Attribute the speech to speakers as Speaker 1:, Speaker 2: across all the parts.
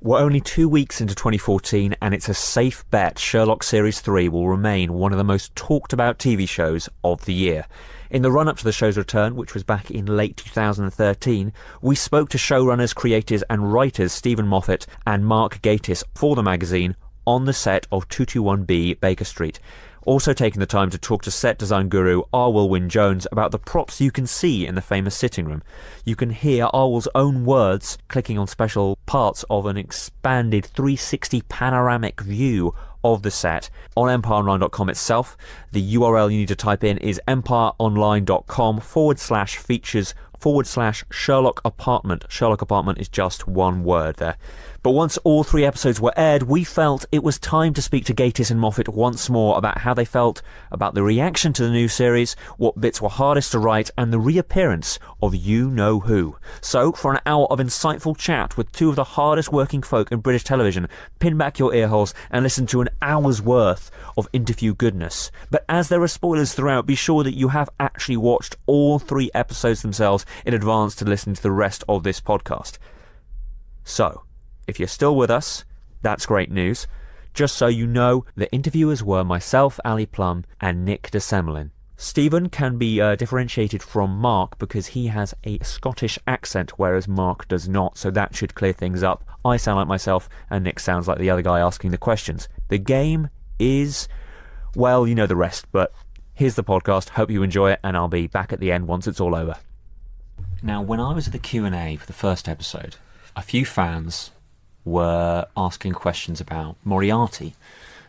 Speaker 1: We're only 2 weeks into 2014, and it's a safe bet Sherlock Series 3 will remain one of the most talked about TV shows of the year. In the run-up to the show's return, which was back in late 2013, we spoke to showrunners, creators and writers Stephen Moffat and Mark Gatiss for the magazine on the set of 221B Baker Street. Also taking the time to talk to set design guru Arwell Wynne-Jones about the props you can see in the famous sitting room. You can hear Arwell's own words clicking on special parts of an expanded 360 panoramic view of the set on empireonline.com itself. The URL you need to type in is empireonline.com/features/Sherlock Apartment. Sherlock Apartment is just one word there. But once all 3 episodes were aired, we felt it was time to speak to Gatiss and Moffat once more about how they felt about the reaction to the new series, what bits were hardest to write, and the reappearance of you-know-who. So, for an hour of insightful chat with 2 of the hardest working folk in British television, pin back your earholes and listen to an hour's worth of interview goodness. But as there are spoilers throughout, be sure that you have actually watched all 3 episodes themselves in advance to listen to the rest of this podcast. So, if you're still with us, that's great news. Just so you know, the interviewers were myself, Ali Plum, and Nick de Semlin. Stephen can be differentiated from Mark because he has a Scottish accent, whereas Mark does not, so that should clear things up. I sound like myself, and Nick sounds like the other guy asking the questions. The game is, well, you know the rest, but here's the podcast. Hope you enjoy it, and I'll be back at the end once it's all over. Now, when I was at the Q&A for the first episode, a few fans were asking questions about Moriarty,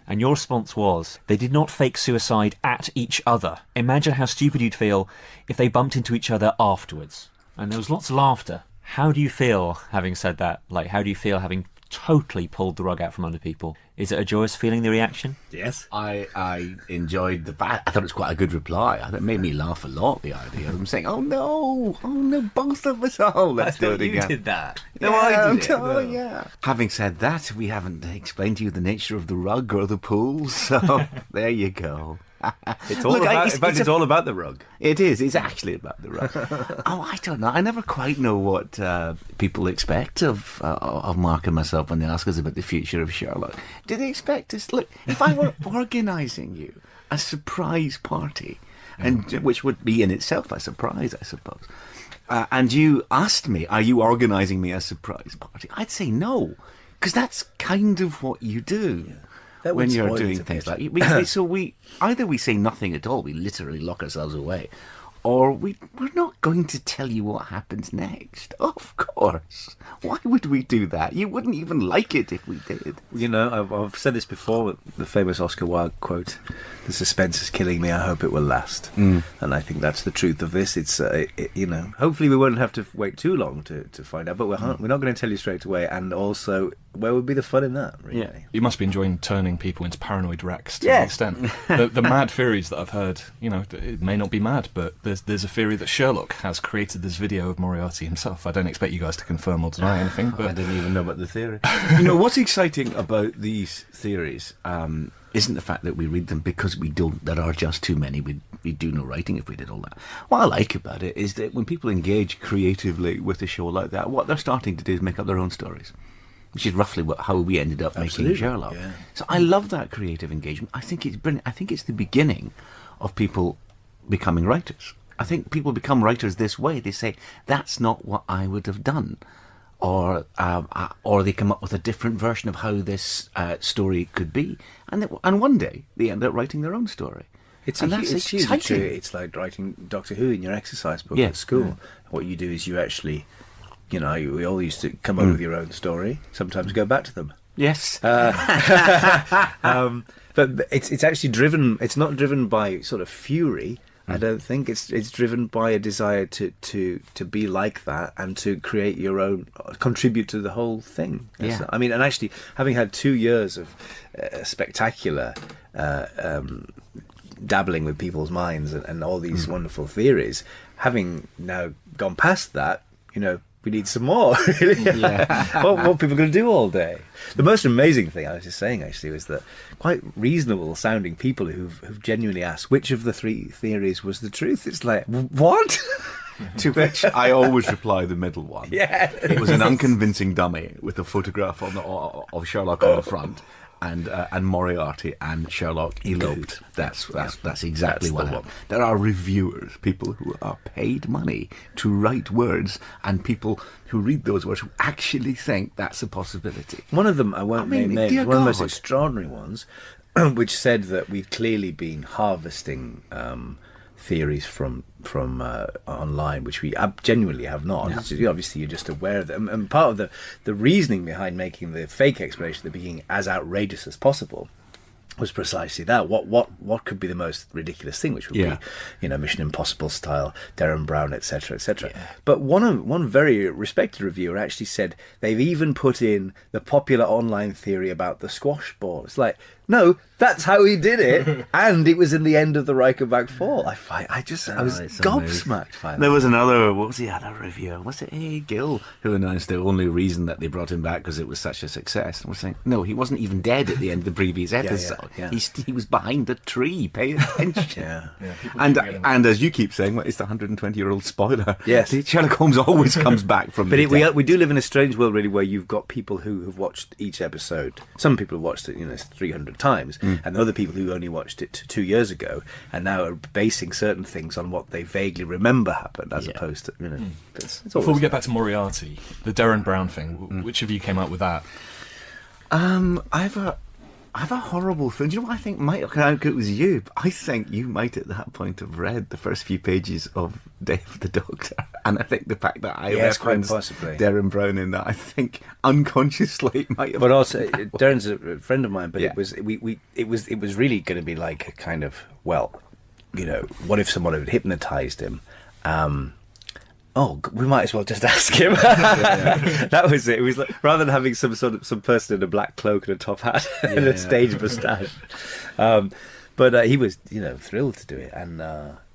Speaker 1: and your response was they did not fake suicide at each other. Imagine how stupid you'd feel if they bumped into each other afterwards. And there was lots of laughter. How do you feel having said that? Like, how do you feel having totally pulled the rug out from under people? Is it a joyous feeling, the reaction?
Speaker 2: Yes. I enjoyed the fact. I thought it was quite a good reply. I thought it made me laugh a lot, the idea of them saying, oh no, both of us, let's do it again.
Speaker 3: You did that.
Speaker 2: No,
Speaker 3: yeah,
Speaker 2: I did it. Oh, yeah. Having said that, we haven't explained to you the nature of the rug or the pool, so there you go.
Speaker 3: It's all it's all about the rug.
Speaker 2: It is. It's actually about the rug. I don't know. I never quite know what people expect of Mark and myself when they ask us about the future of Sherlock. Do they expect us? Look, if I were organising you a surprise party, and which would be in itself a surprise, I suppose, and you asked me, "Are you organising me a surprise party?" I'd say no, because that's kind of what you do. Yeah. When you're doing things like so we either say nothing at all, we literally lock ourselves away, or we're not going to tell you what happens next. Of course. Why would we do that? You wouldn't even like it if we did.
Speaker 3: You know, I've said this before, the famous Oscar Wilde quote, "The suspense is killing me, I hope it will last." And I think that's the truth of this. It's, you know, hopefully we won't have to wait too long to find out, but we're not going to tell you straight away, and also, where would be the fun in that, really?
Speaker 4: Yeah. You must be enjoying turning people into paranoid wrecks to an extent. The mad theories that I've heard, you know, it may not be mad, but there's a theory that Sherlock has created this video of Moriarty himself. I don't expect you guys to confirm or deny anything, but
Speaker 2: I didn't even know about the theory.
Speaker 5: You know, what's exciting about these theories
Speaker 2: Isn't the fact that we read them because we don't. There are just too many. We'd do no writing if we did all that. What I like about it is that when people engage creatively with a show like that, what they're starting to do is make up their own stories, which is roughly how we ended up making Sherlock. Yeah. So I love that creative engagement. I think it's brilliant. I think it's the beginning of people becoming writers. I think people become writers this way. They say, that's not what I would have done. Or they come up with a different version of how this story could be. And one day, they end up writing their own story.
Speaker 3: It's huge. It's like writing Doctor Who in your exercise book at school. Yeah. What you do is you actually, you know, we all used to come up with your own story, sometimes go back to them.
Speaker 2: Yes.
Speaker 3: But it's actually driven, it's not driven by sort of fury. I don't think it's driven by a desire to be like that and to create your own, contribute to the whole thing.
Speaker 2: Yeah.
Speaker 3: I mean, and actually, having had 2 years of spectacular dabbling with people's minds and all these wonderful theories, having now gone past that, you know, we need some more. What are people going to do all day? The most amazing thing I was just saying actually was that quite reasonable sounding people who've genuinely asked which of the 3 theories was the truth. It's like, what?
Speaker 2: To which I always reply the middle one.
Speaker 3: Yeah.
Speaker 2: It was an unconvincing dummy with a photograph of Sherlock on the front. And Moriarty and Sherlock eloped. That's exactly what happened. There are reviewers, people who are paid money to write words, and people who read those words who actually think that's a possibility.
Speaker 3: One of them, I won't name names,
Speaker 2: dear
Speaker 3: one of the most
Speaker 2: God.
Speaker 3: extraordinary ones, which said that we've clearly been harvesting theories from online, which we genuinely have not. Obviously, you're just aware of them. And part of the reasoning behind making the fake explanation at the beginning as outrageous as possible was precisely that. What could be the most ridiculous thing, which would be, Mission Impossible style, Derren Brown, etc., etc. Yeah. But one very respected reviewer actually said they've even put in the popular online theory about the squash ball. It's like, no, that's how he did it, and it was in the end of the Reichenbach fall. I was gobsmacked by that.
Speaker 2: There was another, what was the other reviewer? Was it A. Gill who announced the only reason that they brought him back because it was such a success? And we're saying, no, he wasn't even dead at the end of the previous episode.
Speaker 3: Yeah.
Speaker 2: He was behind a tree, pay attention.
Speaker 3: Yeah.
Speaker 2: And as you keep saying, it's the 120-year-old spoiler.
Speaker 3: Yes.
Speaker 2: Sherlock Holmes always comes back from the dead.
Speaker 3: We do live in a strange world, really, where you've got people who have watched each episode. Some people have watched it, 300 times, and other people who only watched it 2 years ago and now are basing certain things on what they vaguely remember happened, as opposed to, it's
Speaker 4: Before we get back to Moriarty, the Derren Brown thing, which of you came up with that?
Speaker 2: I have a horrible thing. Do you know what I think might have come out? It was you. But I think you might at that point have read the first few pages of Day of the Doctor. And I think the fact that I referenced Derren Brown in that, I think unconsciously might have...
Speaker 3: But also, Derren's a friend of mine, but it was really going to be like a kind of, what if someone had hypnotised him? We might as well just ask him. That was it. It was like, rather than having some person in a black cloak and a top hat and a stage moustache. But he was, thrilled to do it. And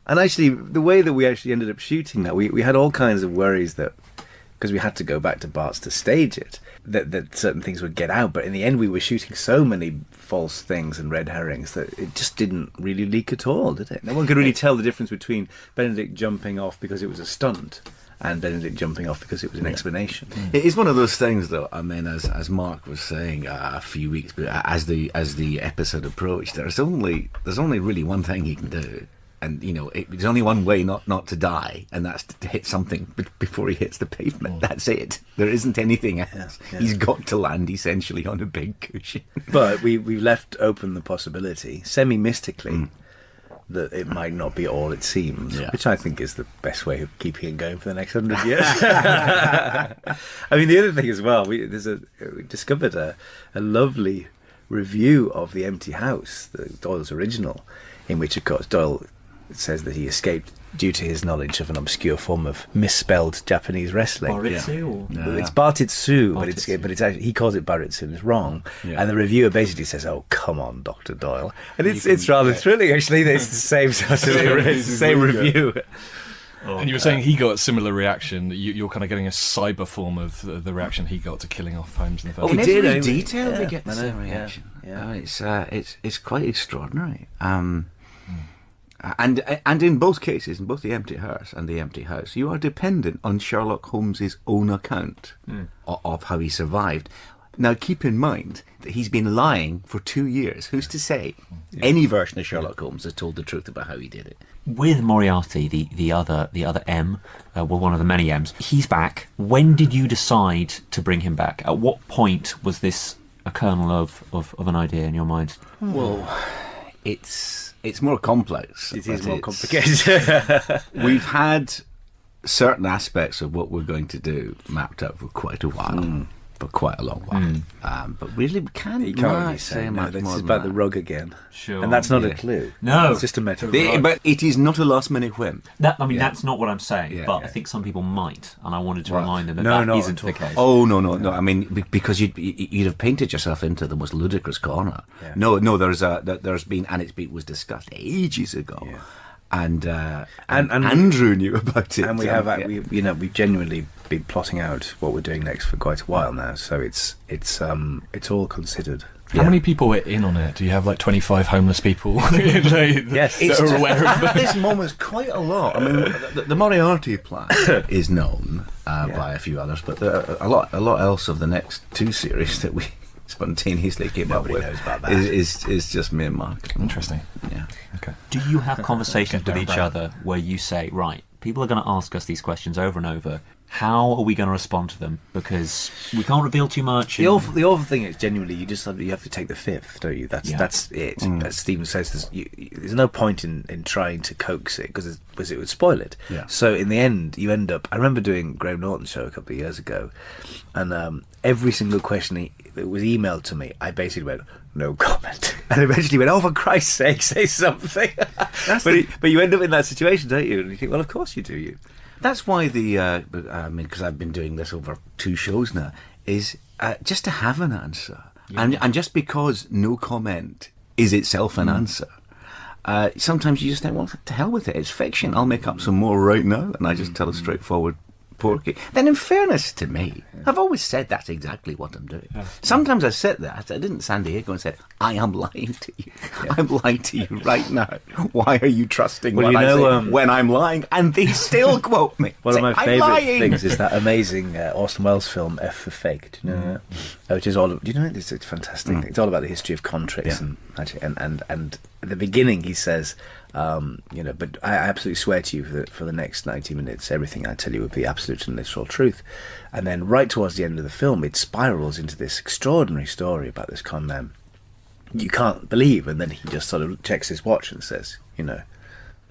Speaker 3: actually, the way that we actually ended up shooting that, we had all kinds of worries that, because we had to go back to Bart's to stage it, that certain things would get out. But in the end, we were shooting so many false things and red herrings that it just didn't really leak at all, did it? No one could really tell the difference between Benedict jumping off because it was a stunt and Benedict jumping off because it was an explanation.
Speaker 2: It is one of those things, though. I mean, as Mark was saying a few weeks, but as the episode approached, there's only really one thing he can do. And, there's only one way not to die, and that's to hit something before he hits the pavement. That's it. There isn't anything else. Yeah. He's got to land, essentially, on a big cushion.
Speaker 3: But we left open the possibility, semi-mystically, that it might not be all it seems, which I think is the best way of keeping it going for the next 100 years. I mean, the other thing as well, we discovered a lovely review of The Empty House, Doyle's original, in which, of course, Doyle says that he escaped due to his knowledge of an obscure form of misspelled Japanese wrestling.
Speaker 1: Baritsu?
Speaker 3: Yeah. It's Baritsu, but it's actually, he calls it Baritsu, and it's wrong. Yeah. And the reviewer basically says, "Oh, come on, Dr. Doyle," and it's rather thrilling actually. That it's the same sort of it's the same review.
Speaker 4: And you were saying he got a similar reaction. You're kind of getting a cyber form of the reaction he got to killing off Holmes in the first.
Speaker 2: In every detail, we get the same reaction. It's quite extraordinary. And in both cases, in both The Empty Hearse and The Empty House, you are dependent on Sherlock Holmes's own account of how he survived. Now, keep in mind that he's been lying for 2 years. Who's to say any version of Sherlock Holmes has told the truth about how he did it?
Speaker 1: With Moriarty, the other M, one of the many M's, he's back. When did you decide to bring him back? At what point was this a kernel of an idea in your mind?
Speaker 2: Well, it's more complex.
Speaker 3: It is more complicated.
Speaker 2: We've had certain aspects of what we're going to do mapped out for quite a while. For quite a long while. But really, we can't really say much more
Speaker 3: this is
Speaker 2: than
Speaker 3: about
Speaker 2: that.
Speaker 3: the rug again.
Speaker 1: Sure.
Speaker 3: And that's not a clue.
Speaker 1: No.
Speaker 3: It's just a metaphor.
Speaker 2: But it is not a last-minute whim.
Speaker 1: That's not what I'm saying, but I think some people might, and I wanted to remind them that isn't the case.
Speaker 2: Oh, no. I mean, because you'd have painted yourself into the most ludicrous corner. Yeah. No, there's been, and it was discussed ages ago. Yeah. and Andrew knew about it,
Speaker 3: and we've genuinely been plotting out what we're doing next for quite a while now. So it's all considered.
Speaker 4: How many people are in on it? Do you have like 25 homeless people yes, that are aware of
Speaker 2: at this moment quite a lot. I mean, the Moriarty plan is known by a few others, but there are a lot else of the next 2 series that we spontaneously came up with
Speaker 3: knows about that.
Speaker 2: is just me and Mark.
Speaker 4: Interesting.
Speaker 2: Yeah.
Speaker 4: Okay.
Speaker 1: Do you have conversations with each other where you say, right, people are going to ask us these questions over and over, how are we going to respond to them? Because we can't reveal too much.
Speaker 3: The awful thing is, genuinely, you have to take the fifth, don't you? That's it. As Stephen says, there's no point in trying to coax it because it would spoil it.
Speaker 2: Yeah.
Speaker 3: So in the end, you end up. I remember doing Graham Norton's show a couple of years ago, and every single question that was emailed to me, I basically went, no comment, and eventually went, oh, for Christ's sake, say something. But you end up in that situation, don't you? And you think, well, of course you do.
Speaker 2: That's why because I've been doing this over 2 shows now, is just to have an answer. Yeah. And just because no comment is itself an answer, sometimes you just think, well, to hell with it, it's fiction. I'll make up some more right now, and I just tell a straightforward porky. Then in fairness to me, I've always said that's exactly what I'm doing. Sometimes I said that. I didn't San Diego and said, I am lying to you. I'm lying to you right now. Why are you trusting what I say when I'm lying? And they still quote me.
Speaker 3: One of my favourite things is that amazing Orson Welles film, F for Fake. Do you know that? Which is all. Do you know it? It's fantastic. It's all about the history of contracts and at the beginning he says, but I absolutely swear to you for the next 90 minutes, everything I tell you would be absolute and literal truth. And then right towards the end of the film, it spirals into this extraordinary story about this con man you can't believe. And then he just sort of checks his watch and says,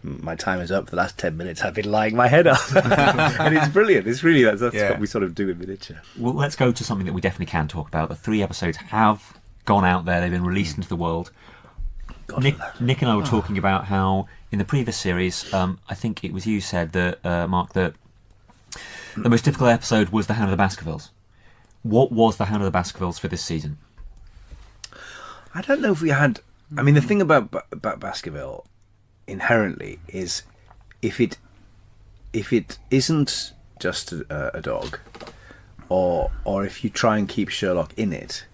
Speaker 3: my time is up. For the last 10 minutes I've been lying my head off. And it's brilliant. It's really, that's what we sort of do in miniature.
Speaker 1: Well, let's go to something that we definitely can talk about. The 3 episodes have gone out there. They've been released into the world. Nick and I were talking about how in the previous series, I think it was you said that, Mark, that the most difficult episode was The Hound of the Baskervilles. What was The Hound of the Baskervilles for this season?
Speaker 3: I don't know if we had. I mean, the thing about Baskerville inherently is if it isn't just a dog, or if you try and keep Sherlock in it,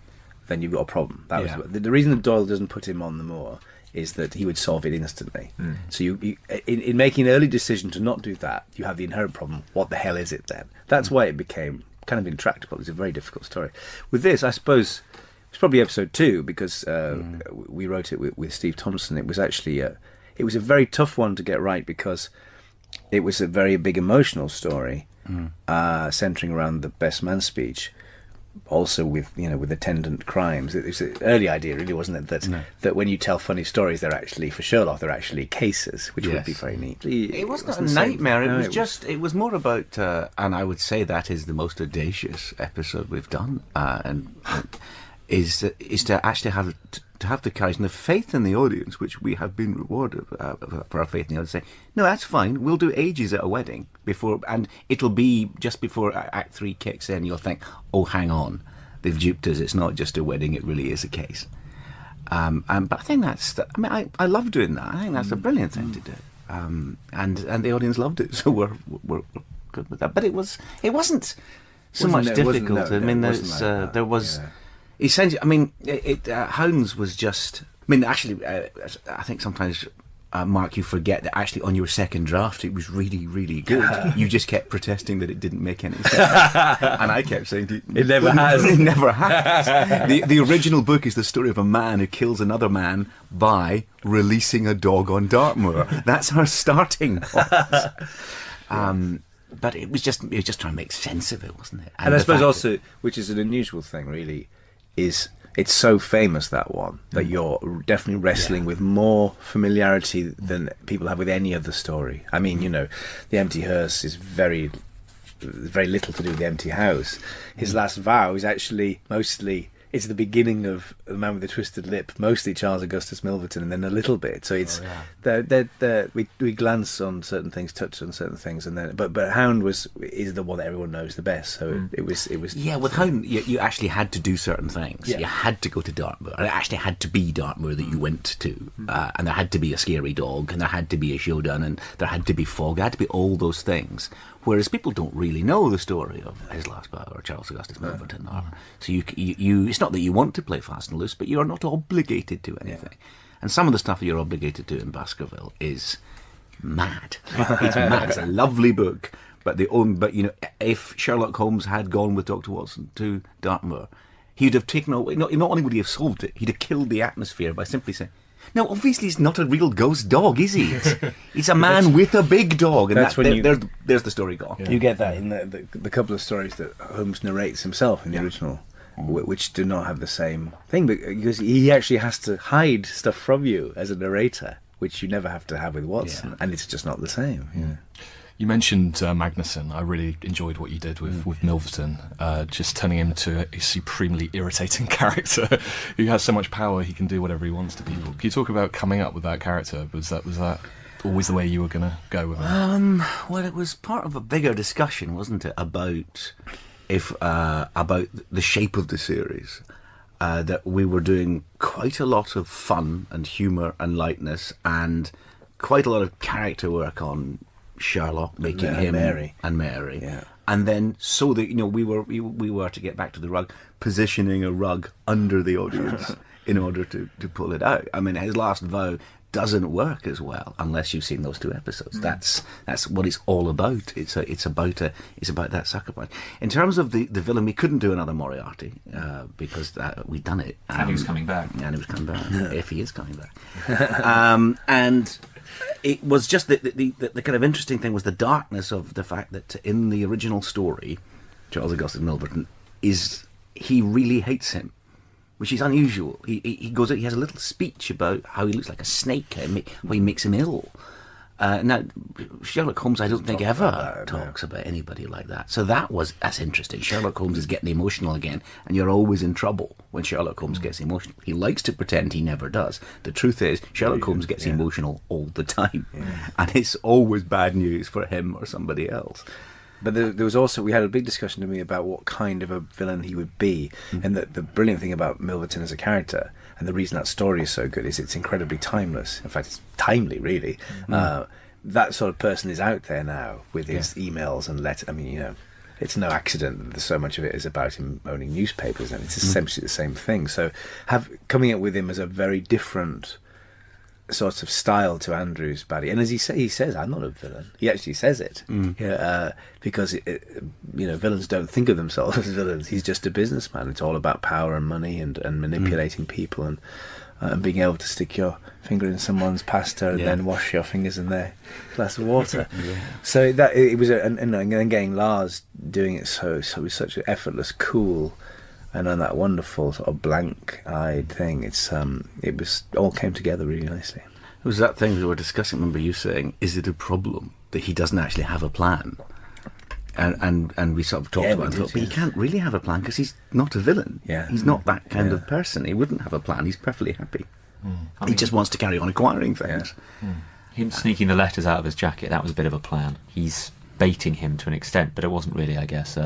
Speaker 3: then you've got a problem. That was the reason that Doyle doesn't put him on the moor is that he would solve it instantly. So you in making an early decision to not do that, you have the inherent problem. What the hell is it then? That's why it became kind of intractable. It's a very difficult story. With this, I suppose it's probably episode 2 because we wrote it with Steve Thompson. It was actually it was a very tough one to get right because it was a very big emotional story centering around the best man speech. Also with attendant crimes. It was an early idea, really, wasn't it? That when you tell funny stories, they're actually for Sherlock. They're actually cases, which would be very neat.
Speaker 2: It wasn't a nightmare. It was more about, and I would say that is the most audacious episode we've done, is to actually have the courage and the faith in the audience, which we have been rewarded for our faith in the audience. Say, no, that's fine. We'll do ages at a wedding before, and it'll be just before Act 3 kicks in. You'll think, oh, hang on, they've duped us. It's not just a wedding. It really is a case. But I think I love doing that. I think that's a brilliant thing to do. And the audience loved it, so we're good with that. But it wasn't so much difficult. There was. Essentially, I mean, Hounds was just. I mean, actually, I think sometimes, Mark, you forget that actually on your second draft it was really, really good. You just kept protesting that it didn't make any sense, and I kept saying
Speaker 3: it never has.
Speaker 2: It never has. The original book is the story of a man who kills another man by releasing a dog on Dartmoor. That's our starting point. But it was just trying to make sense of it, wasn't it?
Speaker 3: And I suppose also, which is an unusual thing, really, is it's so famous, that one, that you're definitely wrestling with more familiarity than people have with any other story. I mean, The Empty Hearse is very, very little to do with The Empty House. His Last Vow is actually mostly it's the beginning of The Man with the Twisted Lip, mostly Charles Augustus Milverton, and then a little bit. So it's we glance on certain things, touch on certain things, and then but Hound is the one that everyone knows the best. So it was
Speaker 2: with Hound you actually had to do certain things.
Speaker 3: Yeah.
Speaker 2: You had to go to Dartmoor. It actually had to be Dartmoor that you went to, and there had to be a scary dog, and there had to be a showdown, and there had to be fog. There had to be all those things. Whereas people don't really know the story of His Last Bow or Charles Augustus Milverton. So you it's not that you want to play fast and loose, but you are not obligated to anything. Yeah. And some of the stuff that you're obligated to in Baskerville is mad. It's mad. It's a lovely book, but if Sherlock Holmes had gone with Dr. Watson to Dartmoor, he'd have taken away. Not only would he have solved it, he'd have killed the atmosphere by simply saying, "No, obviously he's not a real ghost dog, is he? He's a man with a big dog." And there's the story gone.
Speaker 3: You get that in the couple of stories that Holmes narrates himself in the original, which do not have the same thing, because he actually has to hide stuff from you as a narrator, which you never have to have with Watson, and it's just not the same. Yeah.
Speaker 4: You mentioned Magnuson. I really enjoyed what you did with Milverton, just turning him into a supremely irritating character who has so much power he can do whatever he wants to people. Can you talk about coming up with that character? Was that always the way you were going to go with it?
Speaker 2: Well, it was part of a bigger discussion, wasn't it, about the shape of the series. That we were doing quite a lot of fun and humour and lightness, and quite a lot of character work on Sherlock, making him Mary,
Speaker 3: yeah.
Speaker 2: And then so that we were to get back to the rug, positioning a rug under the audience in order to pull it out. I mean, His Last Vow doesn't work as well unless you've seen those 2 episodes. That's what it's all about. It's about that sucker punch. In terms of the villain, we couldn't do another Moriarty because we'd done it.
Speaker 1: And he was coming back.
Speaker 2: And he was coming back if he is coming back. And it was just the kind of interesting thing was the darkness of the fact that in the original story, Charles Augustus Milverton he really hates him, which is unusual. He goes out, he has a little speech about how he looks like a snake, how he makes him ill. Now, Sherlock Holmes, I don't think ever talks about anybody like that. So that's interesting. Sherlock Holmes is getting emotional again, and you're always in trouble when Sherlock Holmes gets emotional. He likes to pretend he never does. The truth is, Sherlock Holmes gets emotional all the time, and it's always bad news for him or somebody else.
Speaker 3: But there was also, we had a big discussion to me about what kind of a villain he would be, and the brilliant thing about Milverton as a character, and the reason that story is so good, is it's incredibly timeless. In fact, it's timely, really. That sort of person is out there now with his emails and letters. I mean, it's no accident that so much of it is about him owning newspapers, and it's essentially the same thing. So coming up with him as a very different sort of style to Andrew's baddie, and as he says, "I'm not a villain." He actually says it, because villains don't think of themselves as villains. He's just a businessman. It's all about power and money and manipulating people and being able to stick your finger in someone's pasta and then wash your fingers in their glass of water. So that it was, and then getting Lars doing it so it was such an effortless, cool, and on that wonderful sort of blank-eyed thing. It was all came together really nicely.
Speaker 2: It was that thing we were discussing. Remember you saying, "Is it a problem that he doesn't actually have a plan?" And we sort of talked about it. But he can't really have a plan because he's not a villain.
Speaker 3: Yeah.
Speaker 2: He's not that kind of person. He wouldn't have a plan. He's perfectly happy. He just wants to carry on acquiring things.
Speaker 1: Him sneaking the letters out of his jacket, that was a bit of a plan. He's baiting him to an extent, but it wasn't really, I guess.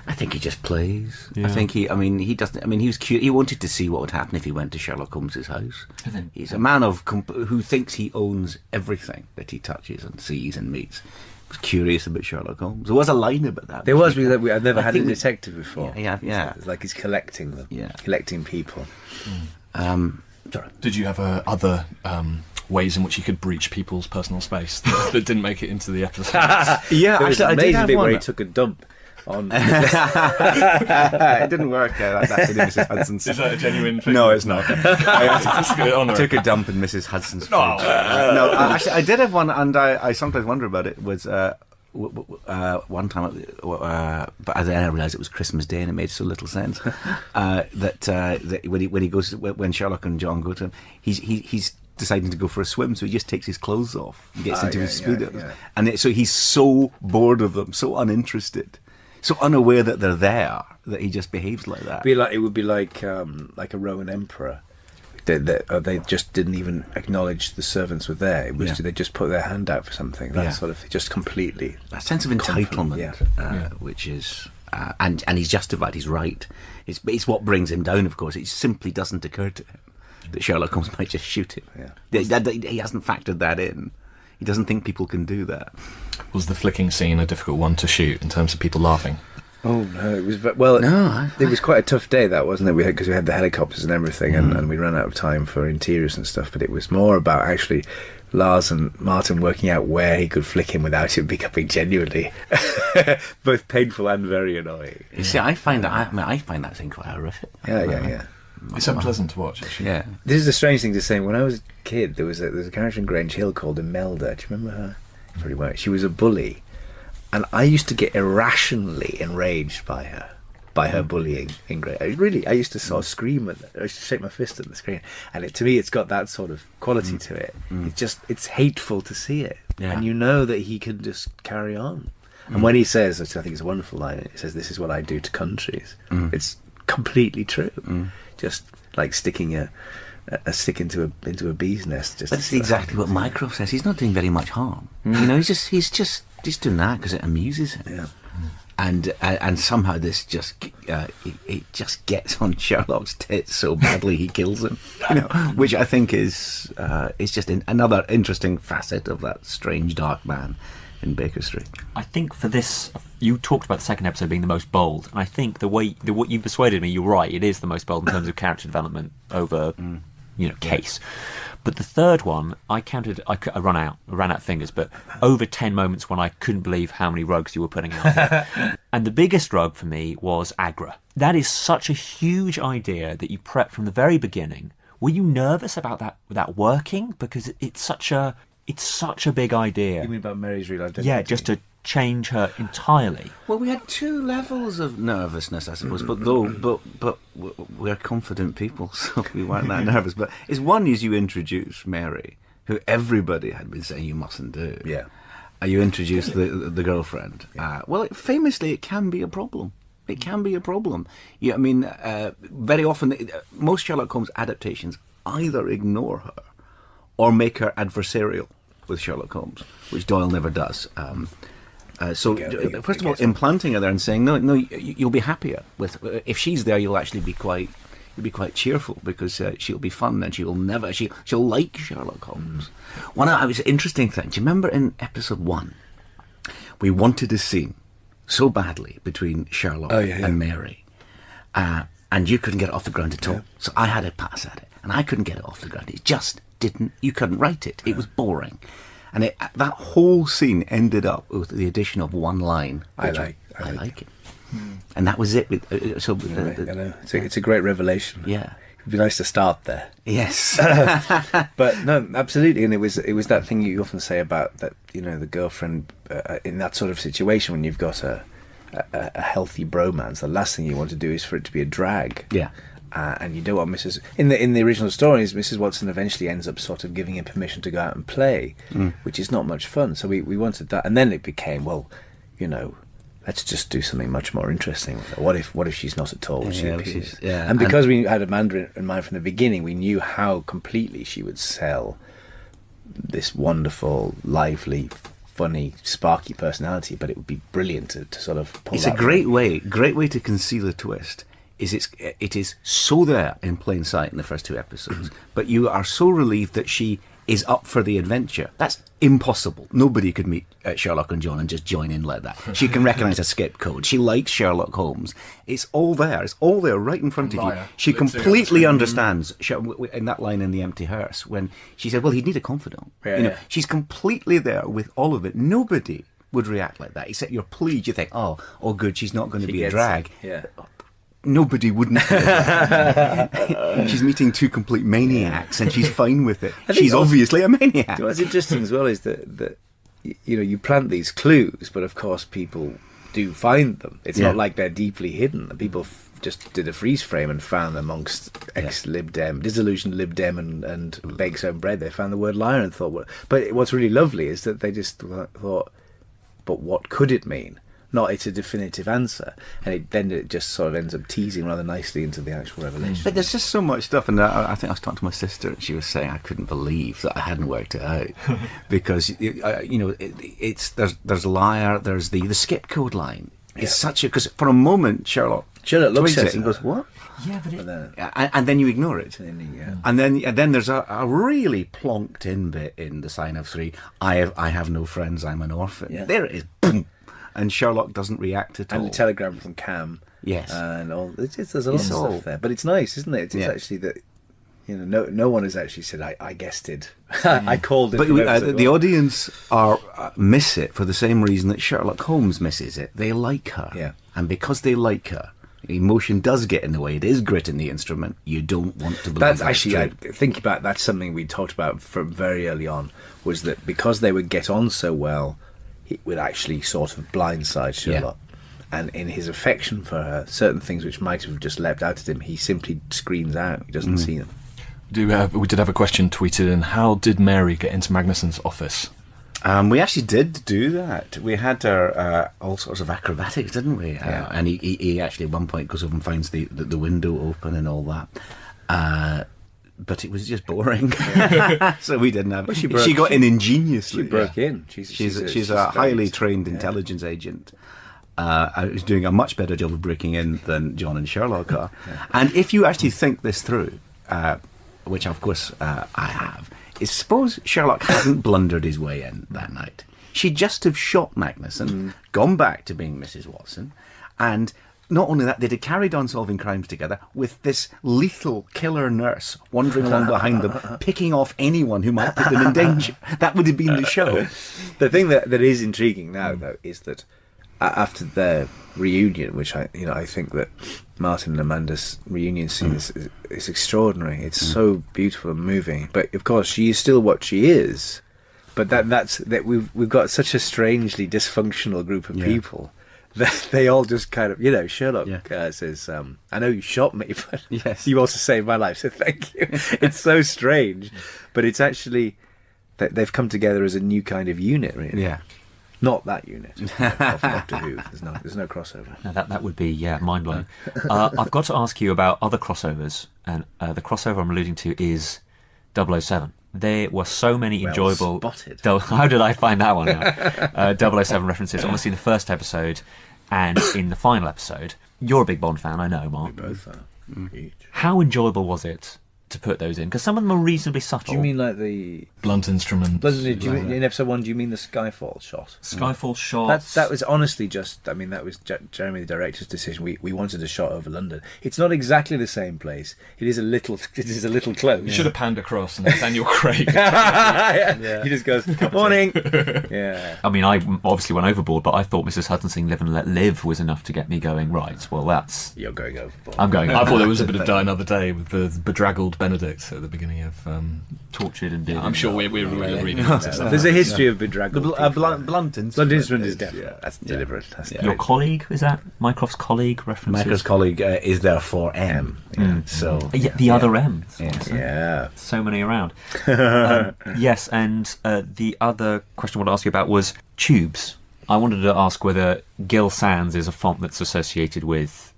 Speaker 2: I think he just plays. I think he doesn't. I mean, he was cute. He wanted to see what would happen if he went to Sherlock Holmes's house. He's a man who thinks he owns everything that he touches and sees and meets. Was curious about Sherlock Holmes. There was a line about that.
Speaker 3: There was. I've never had a detective before.
Speaker 2: Yeah.
Speaker 3: It's like he's collecting them. Yeah. Collecting people.
Speaker 2: Sorry.
Speaker 4: Did you have other ways in which you could breach people's personal space that didn't make it into the episode?
Speaker 3: Yeah, there was
Speaker 2: actually,
Speaker 3: an amazing bit
Speaker 2: one
Speaker 3: where he took a dump on.
Speaker 2: It didn't work. That's in Mrs. Hudson's.
Speaker 4: Is that a genuine thing?
Speaker 2: No, it's not.
Speaker 4: I
Speaker 2: took a dump in Mrs. Hudson's fridge. No, actually, I did have one, and I sometimes wonder about it. Was one time, but then I realised it was Christmas Day, and it made so little sense that when Sherlock and John go to him, he's deciding to go for a swim, so he just takes his clothes off and gets into his Speedos, and so he's so bored of them, so uninterested, so unaware that they're there that he just behaves like that.
Speaker 3: It would be like a Roman emperor. They just didn't even acknowledge the servants were there. It was they just put their hand out for something. That sort of just completely
Speaker 2: a sense of entitlement, which is and he's justified. He's right. It's what brings him down. Of course, it simply doesn't occur to him that Sherlock Holmes might just shoot him. He hasn't factored that in. He doesn't think people can do that.
Speaker 4: Was the flicking scene a difficult one to shoot in terms of people laughing?
Speaker 3: Oh no, it was it was quite a tough day, that wasn't it? Because we had the helicopters and everything, and we ran out of time for interiors and stuff. But it was more about actually Lars and Martin working out where he could flick him without it becoming genuinely both painful and very annoying.
Speaker 2: You see, I find that scene quite horrifiit.
Speaker 3: Yeah.
Speaker 4: It's unpleasant to watch, actually.
Speaker 2: Yeah.
Speaker 3: This is a strange thing to say. When I was a kid, there was a character in Grange Hill called Imelda. Do you remember her? Pretty well. She was a bully. And I used to get irrationally enraged by her bullying in Grey. I used to sort of scream at her. I used to shake my fist at the screen. And to me, it's got that sort of quality to it. It's hateful to see it.
Speaker 2: Yeah.
Speaker 3: And you know that he can just carry on. And when he says, which I think is a wonderful line, he says, "This is what I do to countries." It's completely true. Just like sticking a stick into a bee's nest.
Speaker 2: That's exactly what Mycroft says. He's not doing very much harm. You know, he's just doing that because it amuses him.
Speaker 3: Yeah.
Speaker 2: And somehow this just it just gets on Sherlock's tits so badly he kills him. You know, which I think is just another interesting facet of that strange dark man in Baker Street.
Speaker 1: I think for this, you talked about the second episode being the most bold, and I think what you persuaded me, you're right, it is the most bold in terms of character development over, case. But the third one, I ran out of fingers, but over 10 moments when I couldn't believe how many rugs you were putting out there. And the biggest rug for me was Agra. That is such a huge idea that you prepped from the very beginning. Were you nervous about that working? Because it's such a big idea.
Speaker 3: You mean about Mary's real identity?
Speaker 1: Yeah, just to change her entirely.
Speaker 2: Well, we had two levels of nervousness, I suppose, but we're confident people, so we weren't that nervous. But it's one is you introduce Mary, who everybody had been saying you mustn't do.
Speaker 3: Yeah.
Speaker 2: You introduce the girlfriend.
Speaker 3: Yeah.
Speaker 2: Famously, it can be a problem. It can be a problem. Yeah, I mean, very often, most Sherlock Holmes adaptations either ignore her or make her adversarial with Sherlock Holmes, which Doyle never does. First of all, implanting her there and saying, no, you'll be happier with if she's there. You'll actually be quite cheerful because she'll be fun and she'll like Sherlock Holmes. One of the interesting things. Do you remember in episode 1, we wanted a scene so badly between Sherlock and Mary, and you couldn't get it off the ground at all. So I had a pass at it, and I couldn't get it off the ground. It just didn't. You couldn't write it. It was boring. And that whole scene ended up with the addition of one line.
Speaker 3: I like
Speaker 2: it. And that was it.
Speaker 3: I know. It's a great revelation.
Speaker 2: Yeah.
Speaker 3: It'd be nice to start there.
Speaker 2: Yes.
Speaker 3: But no, absolutely. And it was that thing you often say about that, the girlfriend in that sort of situation when you've got a healthy bromance, the last thing you want to do is for it to be a drag.
Speaker 2: Yeah.
Speaker 3: And you don't want Mrs. In the original stories, Mrs. Watson eventually ends up sort of giving him permission to go out and play, which is not much fun. So we wanted that, and then it became, let's just do something much more interesting with her. What if she's not at all? And because we had Amanda in mind from the beginning, we knew how completely she would sell this wonderful, lively, funny, sparky personality. But it would be brilliant to sort of pull.
Speaker 2: It's a great way to conceal a twist. It is so there in plain sight in the first 2 episodes, but you are so relieved that she is up for the adventure. That's impossible. Nobody could meet Sherlock and John and just join in like that. She can recognise a skip code. She likes Sherlock Holmes. It's all there. It's all there right in front of you. She completely understands, in that line in The Empty Hearse, when she said, well, he'd need a confidant. She's completely there with all of it. Nobody would react like that, except you're pleased. You think, oh good, she's not going to be a drag.
Speaker 3: Yeah.
Speaker 2: Nobody wouldn't. She's meeting 2 complete maniacs, and she's fine with it. She's obviously a maniac.
Speaker 3: What's interesting as well is that you plant these clues, but of course people do find them. It's not like they're deeply hidden. People just did a freeze frame and found them amongst ex-Lib Dem, disillusioned Lib Dem and Bakes Own Bread. They found the word liar and thought, but what's really lovely is that they just thought, but what could it mean? not it's a definitive answer, and then it just sort of ends up teasing rather nicely into the actual revelation.
Speaker 2: But there's just so much stuff, and I think I was talking to my sister, and she was saying I couldn't believe that I hadn't worked it out because there's liar, there's the skip code line. It's such a because for a moment Sherlock
Speaker 3: looks
Speaker 2: twigs
Speaker 3: at
Speaker 2: it and goes, "What?"
Speaker 1: Yeah, but
Speaker 2: and then you ignore it.
Speaker 3: Yeah.
Speaker 2: And then there's a really plonked in bit in The Sign of Three. I have no friends. I'm an orphan.
Speaker 3: Yeah.
Speaker 2: There it is. Boom. And Sherlock doesn't react at all.
Speaker 3: And the telegram from Cam.
Speaker 2: Yes.
Speaker 3: And all. There's a lot of stuff there, but it's nice, isn't it? It's actually that. No one has actually said I guessed it. I called it.
Speaker 2: But the audience miss it for the same reason that Sherlock Holmes misses it. They like her.
Speaker 3: Yeah.
Speaker 2: And because they like her, emotion does get in the way. It is grit in the instrument. You don't want to believe
Speaker 3: That's
Speaker 2: that's
Speaker 3: actually,
Speaker 2: true.
Speaker 3: I think about that's something we talked about from very early on, was that because they would get on so well, it would actually sort of blindside Sherlock. And in his affection for her, certain things which might have just leapt out at him, he simply screens out. He doesn't see them.
Speaker 4: We did have a question tweeted in. How did Mary get into Magnuson's office?
Speaker 2: We actually did do that. We had all sorts of acrobatics, didn't we? And he actually at one point goes over and finds the window open and all that. But it was just boring, so we didn't have. She got in ingeniously.
Speaker 3: She broke in.
Speaker 2: She's a highly trained intelligence agent. Who's doing a much better job of breaking in than John and Sherlock are. And if you actually think this through, which of course I have, is suppose Sherlock hadn't blundered his way in that night. She'd just have shot Magnuson, gone back to being Mrs. Watson, and not only that, they'd have carried on solving crimes together with this lethal killer nurse wandering along behind them, picking off anyone who might put them in danger. That would have been the show.
Speaker 3: The thing that is intriguing now, though, is that after their reunion, which I think that Martin and Amanda's reunion scene is extraordinary. It's so beautiful and moving. But of course, she is still what she is. But that's we've got such a strangely dysfunctional group of people that they all just kind of Sherlock says, "I know you shot me, but you also saved my life, so thank you." It's so strange, but it's actually that they've come together as a new kind of unit, really.
Speaker 2: Yeah.
Speaker 3: Not that unit of Doctor Who. There's no crossover.
Speaker 1: No, that would be mind-blowing. I've got to ask you about other crossovers, and the crossover I'm alluding to is 007. There were so many enjoyable...
Speaker 3: spotted.
Speaker 1: How did I find that one out? 007 references, obviously in the first episode and in the final episode. You're a big Bond fan, I know, Mark.
Speaker 3: We both are. Huge.
Speaker 1: How enjoyable was it to put those in? Because some of them are reasonably subtle.
Speaker 3: Do you mean like the
Speaker 4: Blunt instrument.
Speaker 3: in episode 1? Do you mean the Skyfall shot?
Speaker 1: Skyfall shots.
Speaker 3: That was honestly just. I mean, that was Jeremy, the director's decision. We wanted a shot over London. It's not exactly the same place. It is a little close.
Speaker 4: You should have panned across and Daniel Craig.
Speaker 3: He just goes, "Morning." Yeah.
Speaker 1: I mean, I obviously went overboard, but I thought Mrs. Hutton Live and Let Live was enough to get me going, right, well, that's...
Speaker 3: You're going overboard.
Speaker 1: I'm going
Speaker 4: I thought there was a bit of Die Another Day with the bedraggled Benedict at the beginning of...
Speaker 1: tortured and did.
Speaker 4: I'm sure we're reading into stuff.
Speaker 3: There's a history of bedraggled.
Speaker 2: Blunt instrument.
Speaker 3: Blunt instrument is definite. That's deliberate. That's
Speaker 1: Your colleague, is that Mycroft's colleague references?
Speaker 2: Mycroft's colleague is there for M. So
Speaker 1: the other M.
Speaker 3: Yeah.
Speaker 1: So many around. Yes, and the other question I wanted to ask you about was tubes. I wanted to ask whether Gill Sans is a font that's associated with,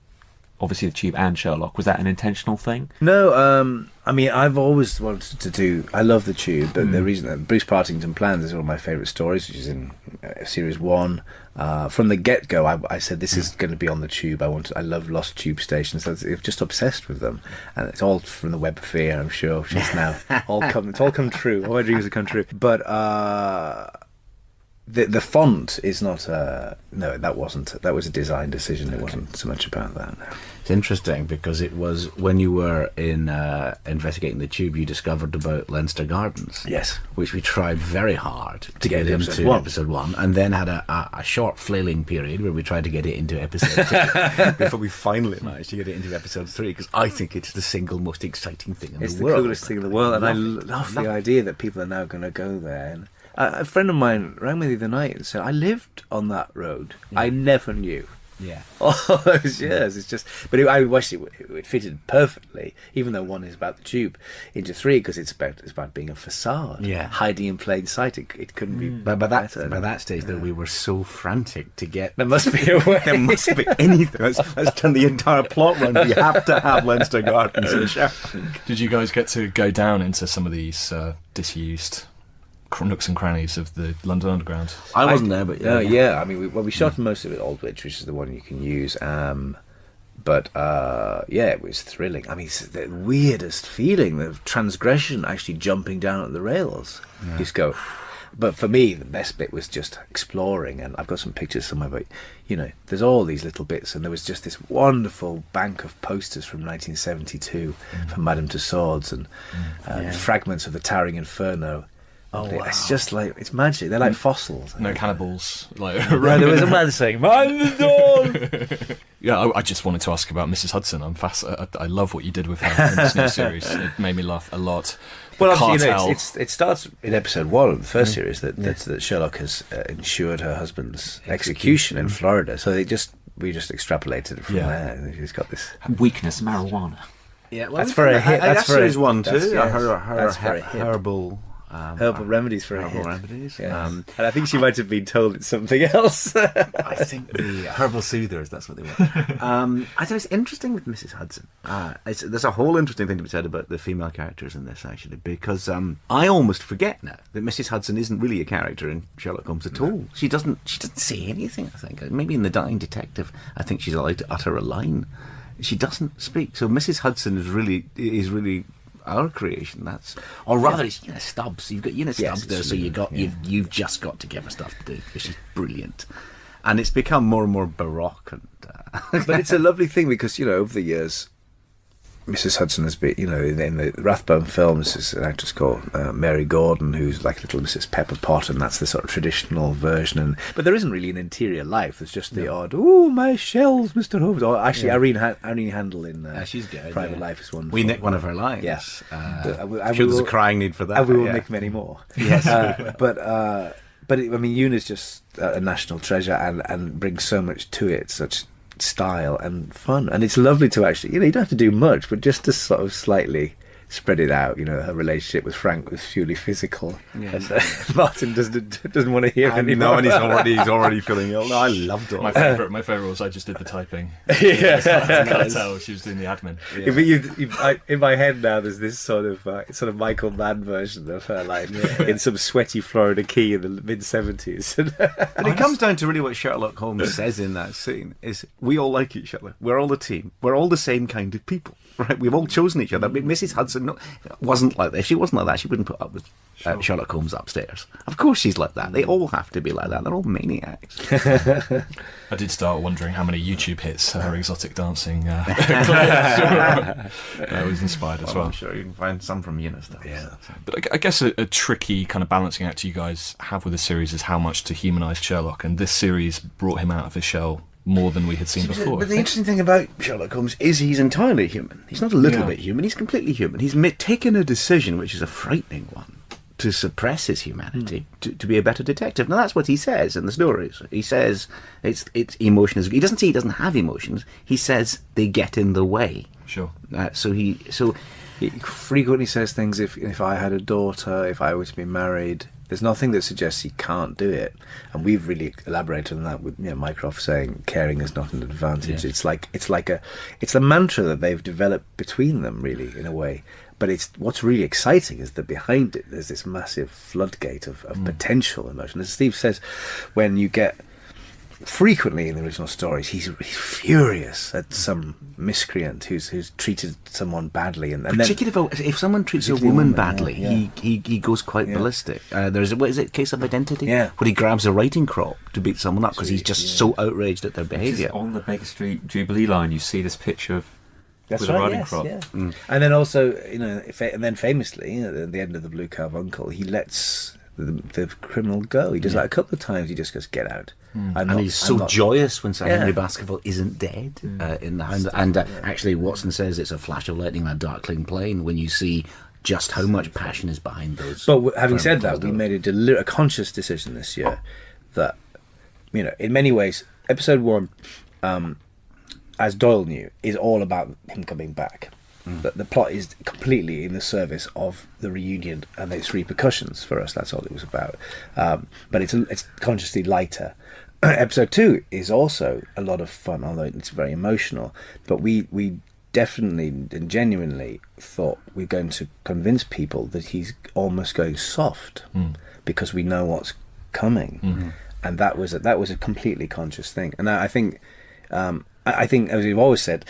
Speaker 1: obviously, the Tube and Sherlock. Was that an intentional thing?
Speaker 3: No, I mean, I've always wanted to do... I love the Tube, but the reason that Bruce Partington Plans is one of my favourite stories, which is in Series 1. From the get-go, I said, this is going to be on the Tube. I love Lost Tube Stations. So I'm just obsessed with them. And it's all from the Web of Fear, I'm sure, just now. It's all come true. All my dreams have come true. But... The font is not no, that was a design decision. It wasn't so much about that. No.
Speaker 2: It's interesting because it was when you were in investigating the Tube, you discovered about Leinster Gardens,
Speaker 3: Yes,
Speaker 2: which we tried very hard to
Speaker 3: get
Speaker 2: get
Speaker 3: into
Speaker 2: into
Speaker 3: episode 1.
Speaker 2: episode 1, and then had a short flailing period where we tried to get it into episode 2 before we finally managed to get it into episode 3, because I think it's the single most exciting thing in
Speaker 3: it's
Speaker 2: the
Speaker 3: the
Speaker 2: world.
Speaker 3: coolest thing in the world, and I love the idea that people are now going to go there. And a friend of mine rang me the other night and said, I lived on that road. I never knew.
Speaker 2: Yeah.
Speaker 3: all those years. It's just, but I wish it fitted perfectly, even though one is about the tube, into 3 because it's about being a facade, hiding in plain sight. It couldn't be.
Speaker 2: But by
Speaker 3: better.
Speaker 2: that stage, though, we were so frantic to get.
Speaker 3: There must be a way.
Speaker 2: There must be anything. Let's turn the entire plot round. We have to have Leinster Gardens and Sherlock.
Speaker 4: Did you guys get to go down into some of these disused nooks and crannies of the London Underground?
Speaker 2: I wasn't there, but
Speaker 3: I mean, we shot most of it at Aldwych, which is the one you can use. But it was thrilling. I mean, it's the weirdest feeling of transgression, actually jumping down at the rails. You just go. But for me, the best bit was just exploring, and I've got some pictures somewhere. But there's all these little bits, and there was just this wonderful bank of posters from 1972 from Madame Tussauds and fragments of the Towering Inferno. Oh, wow. It's just like, it's magic. They're like fossils.
Speaker 4: No cannibals. Like,
Speaker 3: there was a man saying, "Mind the dog!"
Speaker 4: Yeah, I just wanted to ask about Mrs. Hudson. I love what you did with her in this new series. It made me laugh a lot.
Speaker 3: Well, obviously, it starts in episode 1 of the first series that Sherlock has ensured her husband's execution in Florida. So we just extrapolated it from there. He's got this
Speaker 1: weakness, marijuana.
Speaker 3: Yeah, well, that's for a hit. That's for
Speaker 2: series 1 too.
Speaker 3: That's for a
Speaker 2: herbal.
Speaker 3: Herbal remedies for a hit.
Speaker 2: Remedies.
Speaker 3: Yes. And I think she might have been told it's something else.
Speaker 2: I think the herbal soothers, that's what they were. I think it's interesting with Mrs. Hudson. There's a whole interesting thing to be said about the female characters in this, actually, because I almost forget now that Mrs. Hudson isn't really a character in Sherlock Holmes at all. She doesn't say anything, I think. Maybe in The Dying Detective, I think she's allowed to utter a line. She doesn't speak. So Mrs. Hudson is really our creation. Or rather, it's Stubbs. You've got Stubbs there, so you've just got to give her stuff to do because she's brilliant, and it's become more and more baroque. And
Speaker 3: but it's a lovely thing because over the years, Mrs. Hudson has been, in the Rathbone films, there's an actress called Mary Gordon, who's like little Mrs. Pepper Pot, and that's the sort of traditional version. But there isn't really an interior life. There's just the odd, "Oh, my shells, Mr. Holmes." Or actually, Irene Handel in
Speaker 2: she's good,
Speaker 3: Private Life is wonderful.
Speaker 2: We nick one of her lines.
Speaker 3: Yes.
Speaker 2: There's a crying need for that.
Speaker 3: And we will nick many more.
Speaker 2: Yes.
Speaker 3: But Una's just a national treasure and brings so much to it, such style and fun, and it's lovely to actually you don't have to do much, but just to sort of slightly spread it out. Her relationship with Frank was purely physical, and Martin doesn't want to hear anymore.
Speaker 2: No, and he's already feeling ill. No, I loved it.
Speaker 4: My favourite was I just did the typing. I can't tell she was doing the admin.
Speaker 3: But in my head now, there's this sort of Michael Mann version of her life in some sweaty Florida key in the mid-70s.
Speaker 2: And it comes down to really what Sherlock Holmes says in that scene: is we all like each other. We're all a team. We're all the same kind of people. Right, we've all chosen each other. I mean, Mrs. Hudson wasn't like this. She wasn't like that. She wouldn't put up with Sherlock Holmes upstairs. Of course she's like that. They all have to be like that. They're all maniacs.
Speaker 4: I did start wondering how many YouTube hits her exotic dancing was inspired as well.
Speaker 2: I'm sure you can find some from stuff.
Speaker 3: Yeah.
Speaker 4: But I guess a tricky kind of balancing act you guys have with the series is how much to humanise Sherlock, and this series brought him out of his shell more than we had seen before.
Speaker 2: But the interesting thing about Sherlock Holmes is he's entirely human. He's not a little bit human, he's completely human. He's taken a decision, which is a frightening one, to suppress his humanity, to be a better detective. Now that's what he says in the stories. He says it's emotion. He doesn't say he doesn't have emotions. He says they get in the way.
Speaker 4: Sure.
Speaker 3: So he frequently says things, if I had a daughter, if I were to be married. There's nothing that suggests he can't do it, and we've really elaborated on that with Mycroft saying caring is not an advantage. Yeah. It's the mantra that they've developed between them, really, in a way. But what's really exciting is that behind it there's this massive floodgate of potential emotion. As Steve says, when you get frequently in the original stories, he's furious at some miscreant who's treated someone badly, and
Speaker 2: particularly if someone treats a woman badly, he goes quite ballistic. There's what is it, Case of Identity, where he grabs a writing crop to beat someone up because he's just so outraged at their behaviour.
Speaker 1: On the Baker Street Jubilee line, you see this picture of with a riding crop.
Speaker 3: Yeah. And then also, and then famously, at the end of The Blue Carbuncle, he lets the criminal go. He does that a couple of times. He just goes, "Get out."
Speaker 2: And he's so joyous when Sir Henry Baskerville isn't dead in the hand. And actually, Watson says it's a flash of lightning on a darkling plain when you see just how much passion is behind those.
Speaker 3: But having said that, we made a conscious decision this year that, in many ways, episode 1 as Doyle knew, is all about him coming back. The plot is completely in the service of the reunion and its repercussions for us. That's all it was about. But it's consciously lighter. Episode 2 is also a lot of fun, although it's very emotional. But we definitely and genuinely thought we're going to convince people that he's almost going soft because we know what's coming, and that was a completely conscious thing. And I think as we've always said,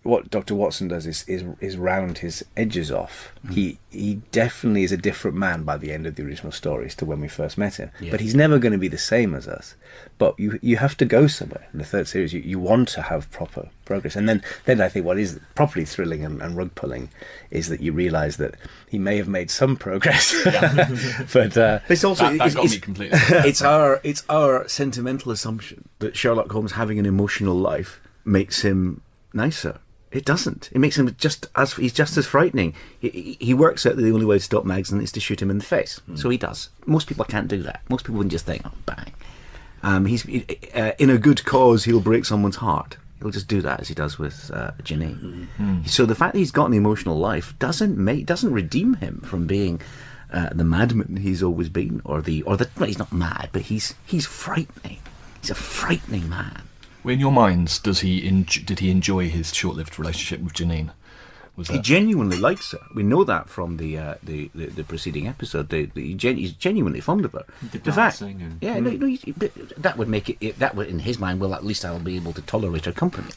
Speaker 3: what Dr. Watson does is round his edges off. He definitely is a different man by the end of the original stories to when we first met him. But he's never going to be the same as us. But you have to go somewhere. In the third series, you want to have proper progress. And then I think what is properly thrilling and rug pulling is that you realise that he may have made some progress. But
Speaker 2: it's also
Speaker 4: that got me completely.
Speaker 2: it's our sentimental assumption that Sherlock Holmes having an emotional life makes him nicer. It doesn't. It makes him he's just as frightening. He works out that the only way to stop Magsden is to shoot him in the face. So he does. Most people can't do that. Most people wouldn't just think, oh, bang. He's in a good cause, he'll break someone's heart. He'll just do that as he does with Janine. So the fact that he's got an emotional life doesn't redeem him from being the madman he's always been, or well, he's not mad, but he's frightening. He's a frightening man.
Speaker 4: In your minds, did he enjoy his short-lived relationship with Janine?
Speaker 2: He genuinely likes her. We know that from the preceding episode. He's genuinely fond of her. That would make it. That would, in his mind, well, at least I'll be able to tolerate her company.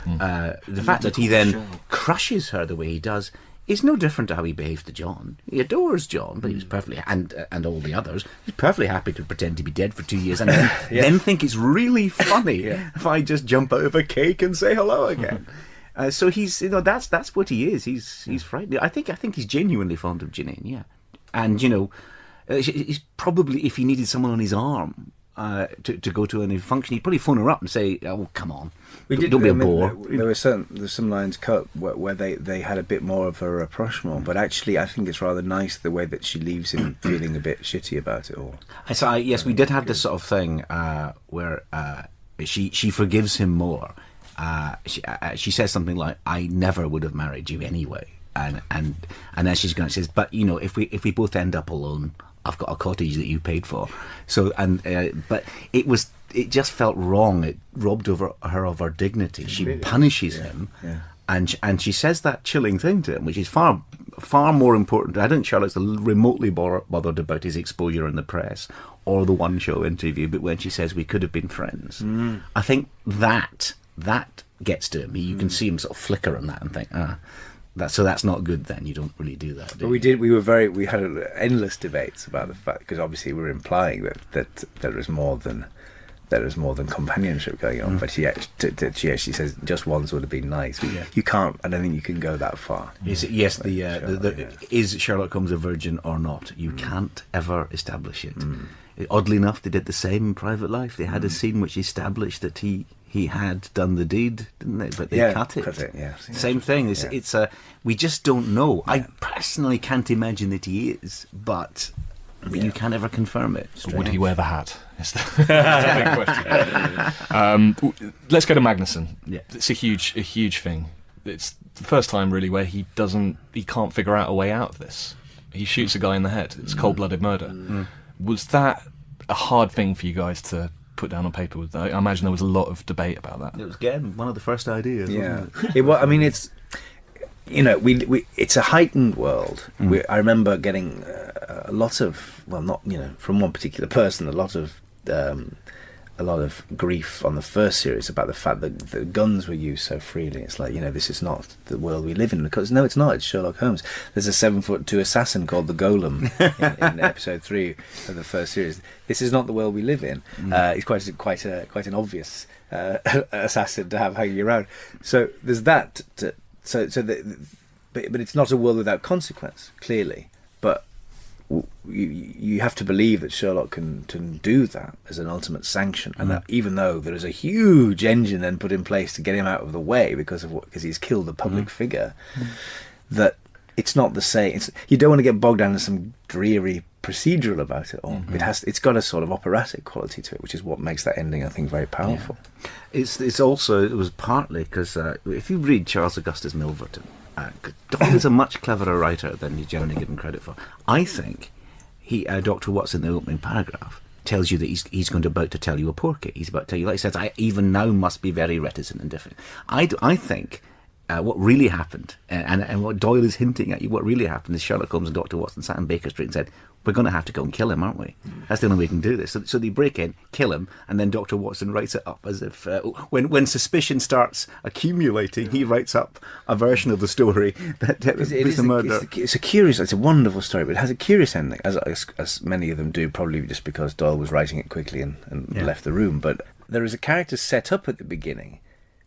Speaker 2: The fact that he then crushes her the way he does is no different to how he behaves to John. He adores John, but he was perfectly and all the others. He's perfectly happy to pretend to be dead for 2 years and then think it's really funny if I just jump out of a cake and say hello again. So he's that's what he is. He's frightening. I think he's genuinely fond of Janine. Yeah, and he's probably, if he needed someone on his arm to go to any function, he'd probably phone her up and say, "Oh, come on, don't be a bore."
Speaker 3: There's some lines cut where they had a bit more of a rapprochement, but actually I think it's rather nice the way that she leaves him feeling a bit shitty about it all.
Speaker 2: So yes, we did have this sort of thing where she forgives him more. She says something like, "I never would have married you anyway," and as she's going, she says, "But if we both end up alone, I've got a cottage that you paid for." So but it just felt wrong. It robbed her of her dignity. She punishes him, and she says that chilling thing to him, which is far more important. I don't think Charlotte's remotely bothered about his exposure in the press or the one show interview, but when she says we could have been friends, I think that gets to him. You can see him sort of flicker on that and think, that's not good. Then you don't really do that.
Speaker 3: But we had endless debates about the fact, because obviously we're implying that there is more than companionship going on. But she actually says just once would have been nice. You can't. I don't think you can go that far.
Speaker 2: Is Sherlock Holmes a virgin or not? You can't ever establish it. Oddly enough, they did the same in Private Life. They had a scene which established that he had done the deed, didn't they? But they cut it. Same thing. We just don't know. I personally can't imagine that he is, but you can't ever confirm it.
Speaker 4: Would he wear the hat? That's the big question. Let's go to Magnuson. Yeah. It's a huge thing. It's the first time really where he can't figure out a way out of this. He shoots a guy in the head. It's cold-blooded murder. Was that a hard thing for you guys to put down on paper? I imagine there was a lot of debate about that.
Speaker 2: It was, again, one of the first ideas.
Speaker 3: Yeah, I mean, it's it's a heightened world. I remember getting a lot of, well, not from one particular person, a lot of grief on the first series about the fact that the guns were used so freely. It's like, this is not the world we live in. Because no, it's not. It's Sherlock Holmes. There's a 7'2" assassin called the Golem in episode 3 of the first series. This is not the world we live in. He's quite an obvious assassin to have hanging around. So there's that. But it's not a world without consequence, clearly. But you have to believe that Sherlock can do that as an ultimate sanction, and that even though there is a huge engine then put in place to get him out of the way because he's killed a public figure, that it's not the same. You don't want to get bogged down in some dreary procedural about it all. It's got a sort of operatic quality to it, which is what makes that ending, I think, very powerful.
Speaker 2: It's also, it was partly because if you read Charles Augustus Milverton, Doyle is a much cleverer writer than he's generally given credit for. I think Dr. Watson, in the opening paragraph, tells you that he's about to tell you a porky. He's about to tell you, like he says, I even now must be very reticent and different. I think what really happened, and what Doyle is hinting at you, what really happened is Sherlock Holmes and Dr. Watson sat in Baker Street and said, we're going to have to go and kill him, aren't we? That's the only way we can do this. So they break in, kill him, and then Dr. Watson writes it up as if, when suspicion starts accumulating, he writes up a version of the story that is the murder.
Speaker 3: It's a wonderful story, but it has a curious ending, as many of them do, probably just because Doyle was writing it quickly and left the room. But there is a character set up at the beginning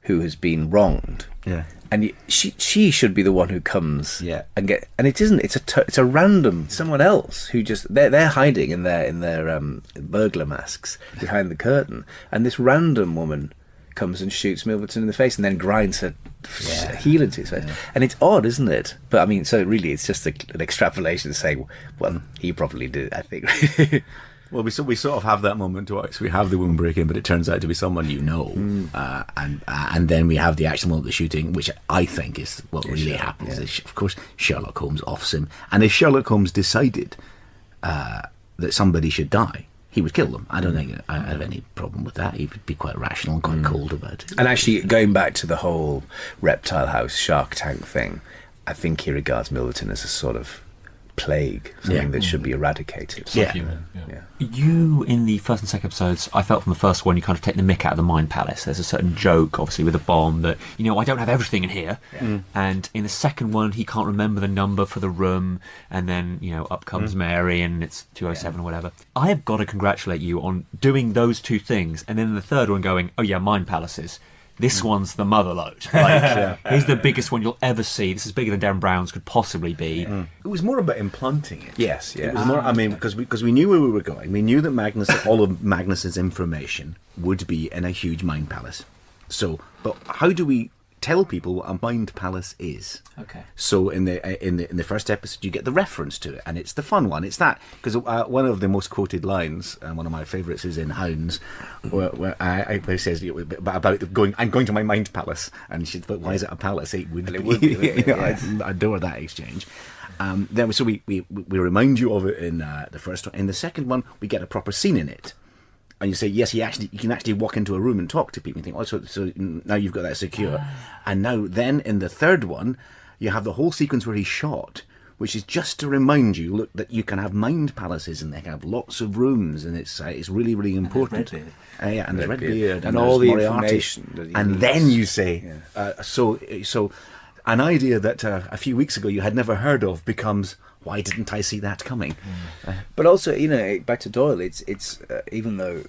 Speaker 3: who has been wronged.
Speaker 2: Yeah.
Speaker 3: And she should be the one who comes and it isn't. It's a random someone else who just they're hiding in their burglar masks behind the curtain, and this random woman comes and shoots Milverton in the face and then grinds her heel into his face. And it's odd, isn't it? But I mean, so really, it's just an extrapolation to say, well, he probably did, I think.
Speaker 2: Well, we sort of have that moment twice. We have the woman break in, but it turns out to be someone you know, and then we have the actual moment of the shooting, which I think is what really happens. Is, of course, Sherlock Holmes offs him, and if Sherlock Holmes decided that somebody should die, he would kill them. I don't think I have any problem with that. He would be quite rational and quite cold about it.
Speaker 3: And actually, going back to the whole reptile house shark tank thing, I think he regards Milverton as a sort of plague, something that should be eradicated.
Speaker 1: You, in the first and second episodes, I felt from the first one, you kind of take the mick out of the Mind Palace. There's a certain joke, obviously, with a bomb that, I don't have everything in here. And in the second one, he can't remember the number for the room, and then, up comes Mary, and it's 207 or whatever. I have got to congratulate you on doing those two things, and then in the third one going, oh yeah, Mind Palaces. This one's the mother load. Here's the biggest one you'll ever see. This is bigger than Dan Brown's could possibly be.
Speaker 5: It was more about implanting it.
Speaker 3: Yes.
Speaker 5: It was more. I mean, because we knew where we were going. We knew that all of Magnus's information would be in a huge mind palace. So, but how do we tell people what a mind palace is?
Speaker 1: Okay.
Speaker 5: So in the first episode, you get the reference to it, and it's the fun one. It's that because one of the most quoted lines, and one of my favourites, is in Hounds, where it says about I'm going to my mind palace, and she's, but why is it a palace? It would be. I adore that exchange. Then we remind you of it in the first one. In the second one, we get a proper scene in it. And you say, yes, you can actually walk into a room and talk to people and think, oh, so now you've got that secure. And now then in the third one, you have the whole sequence where he's shot, which is just to remind you, look, that you can have mind palaces and they can have lots of rooms, and it's really, really important. And there's Redbeard.
Speaker 3: And all the
Speaker 5: Moriarty.
Speaker 3: information.
Speaker 5: And then you say, so an idea that a few weeks ago you had never heard of becomes, why didn't I see that coming?
Speaker 3: But also, back to Doyle, it's even though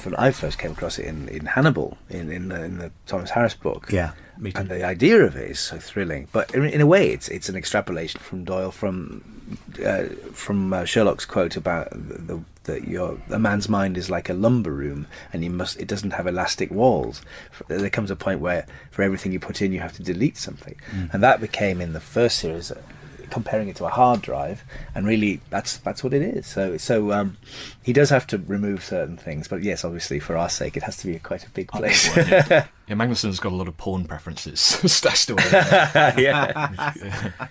Speaker 3: when I first came across it in Hannibal, in the Thomas Harris book,
Speaker 5: me too.
Speaker 3: And the idea of it is so thrilling. But in a way, it's an extrapolation from Doyle from Sherlock's quote about a man's mind is like a lumber room, and it doesn't have elastic walls. There comes a point where for everything you put in, you have to delete something, and that became in the first series. Comparing it to a hard drive, and really that's what it is. So he does have to remove certain things, but yes, obviously for our sake, it has to be quite a big place.
Speaker 4: Magnuson's got a lot of porn preferences stashed away.
Speaker 3: I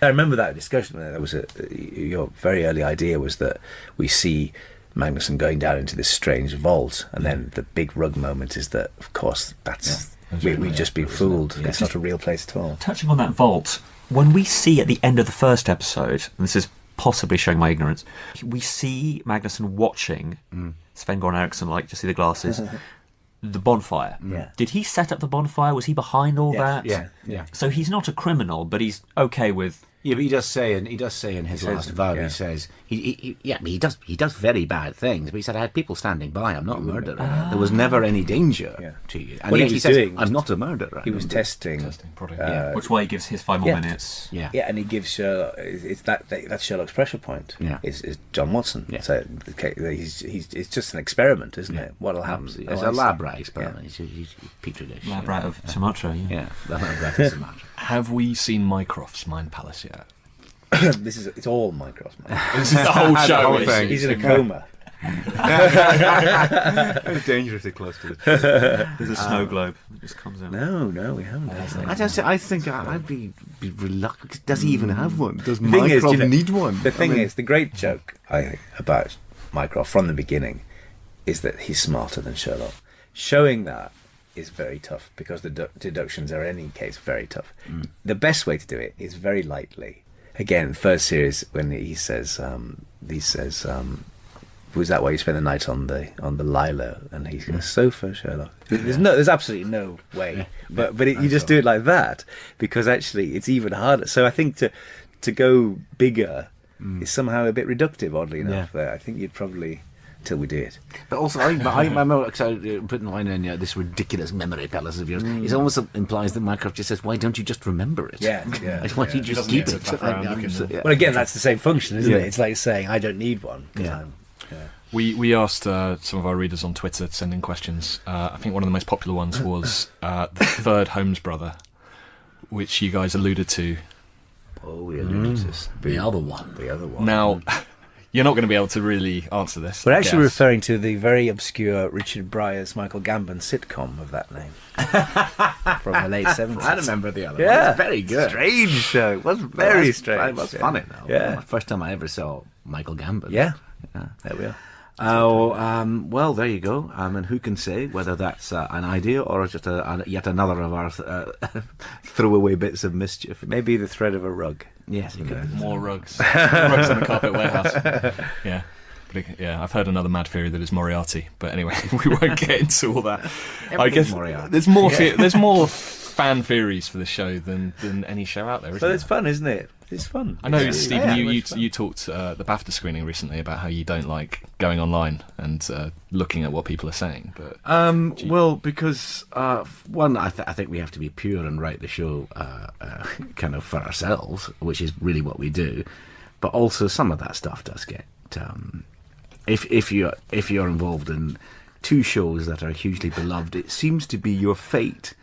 Speaker 3: remember that discussion. There was your very early idea was that we see Magnuson going down into this strange vault, and then the big rug moment is that, of course, we've just been fooled.
Speaker 1: Yeah.
Speaker 3: It's not a real place at all.
Speaker 1: Touching on that vault, when we see at the end of the first episode, and this is possibly showing my ignorance, we see Magnuson watching Sven-Goran Eriksson, like, to see the glasses, the bonfire.
Speaker 3: Yeah.
Speaker 1: Did he set up the bonfire? Was he behind all that?
Speaker 5: Yeah.
Speaker 1: So he's not a criminal, but he's okay with...
Speaker 5: Yeah, but he does say in his last vow, he says he does very bad things, but he said, I had people standing by, I'm not a murderer. There was never any danger to you. And
Speaker 3: What
Speaker 5: he says, I'm not a murderer.
Speaker 3: He was testing
Speaker 4: product.
Speaker 1: Which way he gives his 5 more minutes.
Speaker 3: Yeah, and he gives Sherlock. That's Sherlock's pressure point.
Speaker 5: Yeah.
Speaker 3: Is John Watson.
Speaker 5: Yeah.
Speaker 3: So it's just an experiment, isn't it? What'll happen?
Speaker 5: It's a lab rat experiment. He's petri dish.
Speaker 1: Lab rat of Sumatra,
Speaker 5: Yeah, the lab rat of Sumatra.
Speaker 4: Have we seen Mycroft's Mind Palace yet?
Speaker 3: It's all Mycroft's man.
Speaker 4: This is the whole show.
Speaker 5: whole thing.
Speaker 3: He's in a coma.
Speaker 5: It's dangerously close to the truth.
Speaker 1: There's a snow globe that just comes out.
Speaker 3: No, we haven't.
Speaker 2: I think I'd be reluctant. Does he even have one? Does
Speaker 3: The thing is,
Speaker 2: Mycroft
Speaker 3: you know,
Speaker 2: need one?
Speaker 3: The thing is, the great joke I think about Mycroft from the beginning is that he's smarter than Sherlock. Showing that is very tough because the deductions are in any case very tough. The best way to do it is very lightly. Again, first series when he says, was that why you spent the night on the Lilo? And he goes, sofa, Sherlock. There's absolutely no way. But you just do it like that because actually it's even harder. So I think to go bigger is somehow a bit reductive, oddly enough. There, I think you'd probably till we do it.
Speaker 2: But also, I remember putting the line in this ridiculous memory palace of yours. It almost implies that Mycroft just says, "Why don't you just remember it?
Speaker 3: Yeah.
Speaker 2: Why don't you just
Speaker 4: doesn't
Speaker 2: keep
Speaker 4: get
Speaker 2: it?"
Speaker 4: stuff around looking.
Speaker 3: Well, again, that's the same function, isn't
Speaker 2: Yeah.
Speaker 3: it? It's like saying, I don't need one.
Speaker 4: We asked some of our readers on Twitter to send in questions. I think one of the most popular ones was the third Holmes brother, which you guys alluded to.
Speaker 3: Oh, we alluded to this.
Speaker 2: The other one.
Speaker 4: Now, you're not going to be able to really answer this.
Speaker 3: We're
Speaker 4: I
Speaker 3: actually
Speaker 4: guess.
Speaker 3: referring to the very obscure Richard Breyer's Michael Gambon sitcom of that name from the late 70s.
Speaker 2: I remember the other
Speaker 3: Yeah.
Speaker 2: one. It's very good.
Speaker 3: Strange show. It was very strange.
Speaker 2: It was funny, though.
Speaker 3: Yeah.
Speaker 2: The first time I ever saw Michael Gambon.
Speaker 3: Yeah. There we are.
Speaker 2: Well, there you go. And who can say whether that's an idea or just yet another of our throwaway bits of mischief?
Speaker 3: Maybe the thread of a rug.
Speaker 2: Yes, it could.
Speaker 4: More rugs. Rugs in the carpet warehouse. Yeah. Yeah, I've heard another mad theory that it's Moriarty, but anyway, we won't get into all that. I guess
Speaker 2: Moriarty.
Speaker 4: there's more there's more fan theories for the show than any show out there, isn't
Speaker 3: But
Speaker 4: there?
Speaker 3: it's fun, isn't it? It's fun.
Speaker 4: I know,
Speaker 3: Yeah.
Speaker 4: Stephen,
Speaker 3: Yeah,
Speaker 4: you
Speaker 3: it's fun.
Speaker 4: you talked at the BAFTA screening recently about how you don't like going online and looking at what people are saying. But
Speaker 2: Well, because one, I think we have to be pure and write the show kind of for ourselves, which is really what we do. But also, some of that stuff does get if you're involved in two shows that are hugely beloved, it seems to be your fate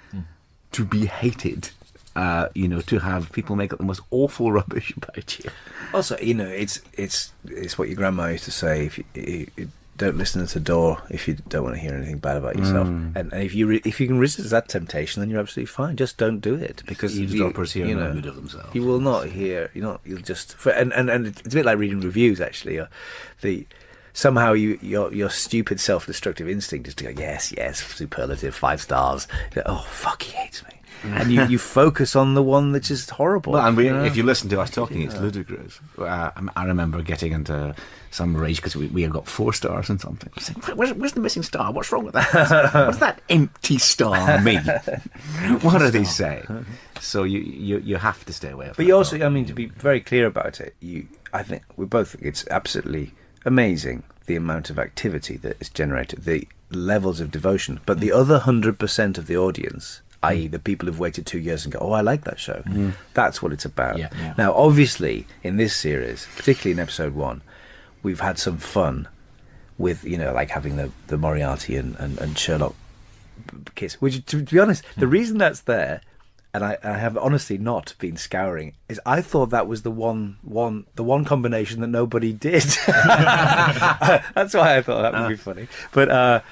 Speaker 2: to be hated. To have people make up the most awful rubbish about you.
Speaker 3: Also, it's what your grandma used to say: if you don't listen at the door if you don't want to hear anything bad about yourself, and if you can resist that temptation, then you're absolutely fine. Just don't do it because
Speaker 2: Eavesdroppers hear no
Speaker 3: know,
Speaker 2: good of themselves.
Speaker 3: you will not hear. You'll just and it's a bit like reading reviews. Actually, somehow your stupid self-destructive instinct is to go yes, superlative 5 stars. Oh fuck, he hates me. And you focus on the one that's just horrible.
Speaker 2: Well, and if you listen to us talking, it's ludicrous. I remember getting into some rage because we had got 4 stars and something. I was saying, where's the missing star? What's wrong with that? What does that empty star mean? What are they saying? So you have to stay away from it.
Speaker 3: But you also, to be very clear about it, I think we both think it's absolutely amazing the amount of activity that is generated, the levels of devotion. But the other 100% of the audience, i.e. the people who've waited 2 years and go, oh, I like that show. That's what it's about.
Speaker 2: Yeah.
Speaker 3: Now, obviously, in this series, particularly in episode 1, we've had some fun with, like having the Moriarty and Sherlock kiss. Which, to be honest, the reason that's there, and I have honestly not been scouring, is I thought that was the one combination that nobody did. That's why I thought that would be funny. But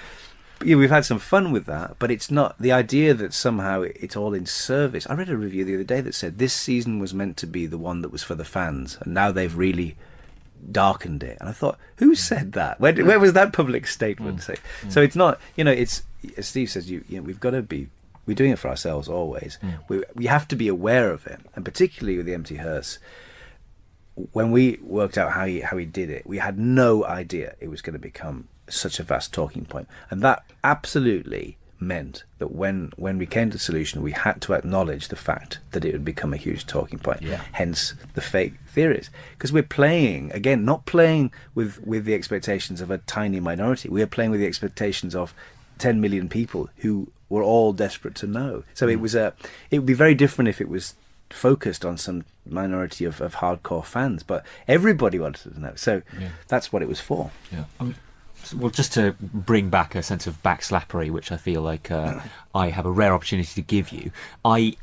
Speaker 3: yeah, we've had some fun with that, but it's not the idea that somehow it's all in service. I read a review the other day that said this season was meant to be the one that was for the fans, and now they've really darkened it. And I thought, who said that? Where was that public statement? So it's not, it's, as Steve says, we've got to be, we're doing it for ourselves always. We have to be aware of it, and particularly with the Empty Hearse. When we worked out how he did it, we had no idea it was going to become such a vast talking point, and that absolutely meant that when we came to the solution, we had to acknowledge the fact that it would become a huge talking point. Hence the fake theories, because we're playing again, not playing with the expectations of a tiny minority. We are playing with the expectations of 10 million people who were all desperate to know. So it would be very different if it was focused on some minority of hardcore fans, but everybody wanted to know. So that's what it was for.
Speaker 1: Well, just to bring back a sense of backslappery, which I feel like I have a rare opportunity to give you, I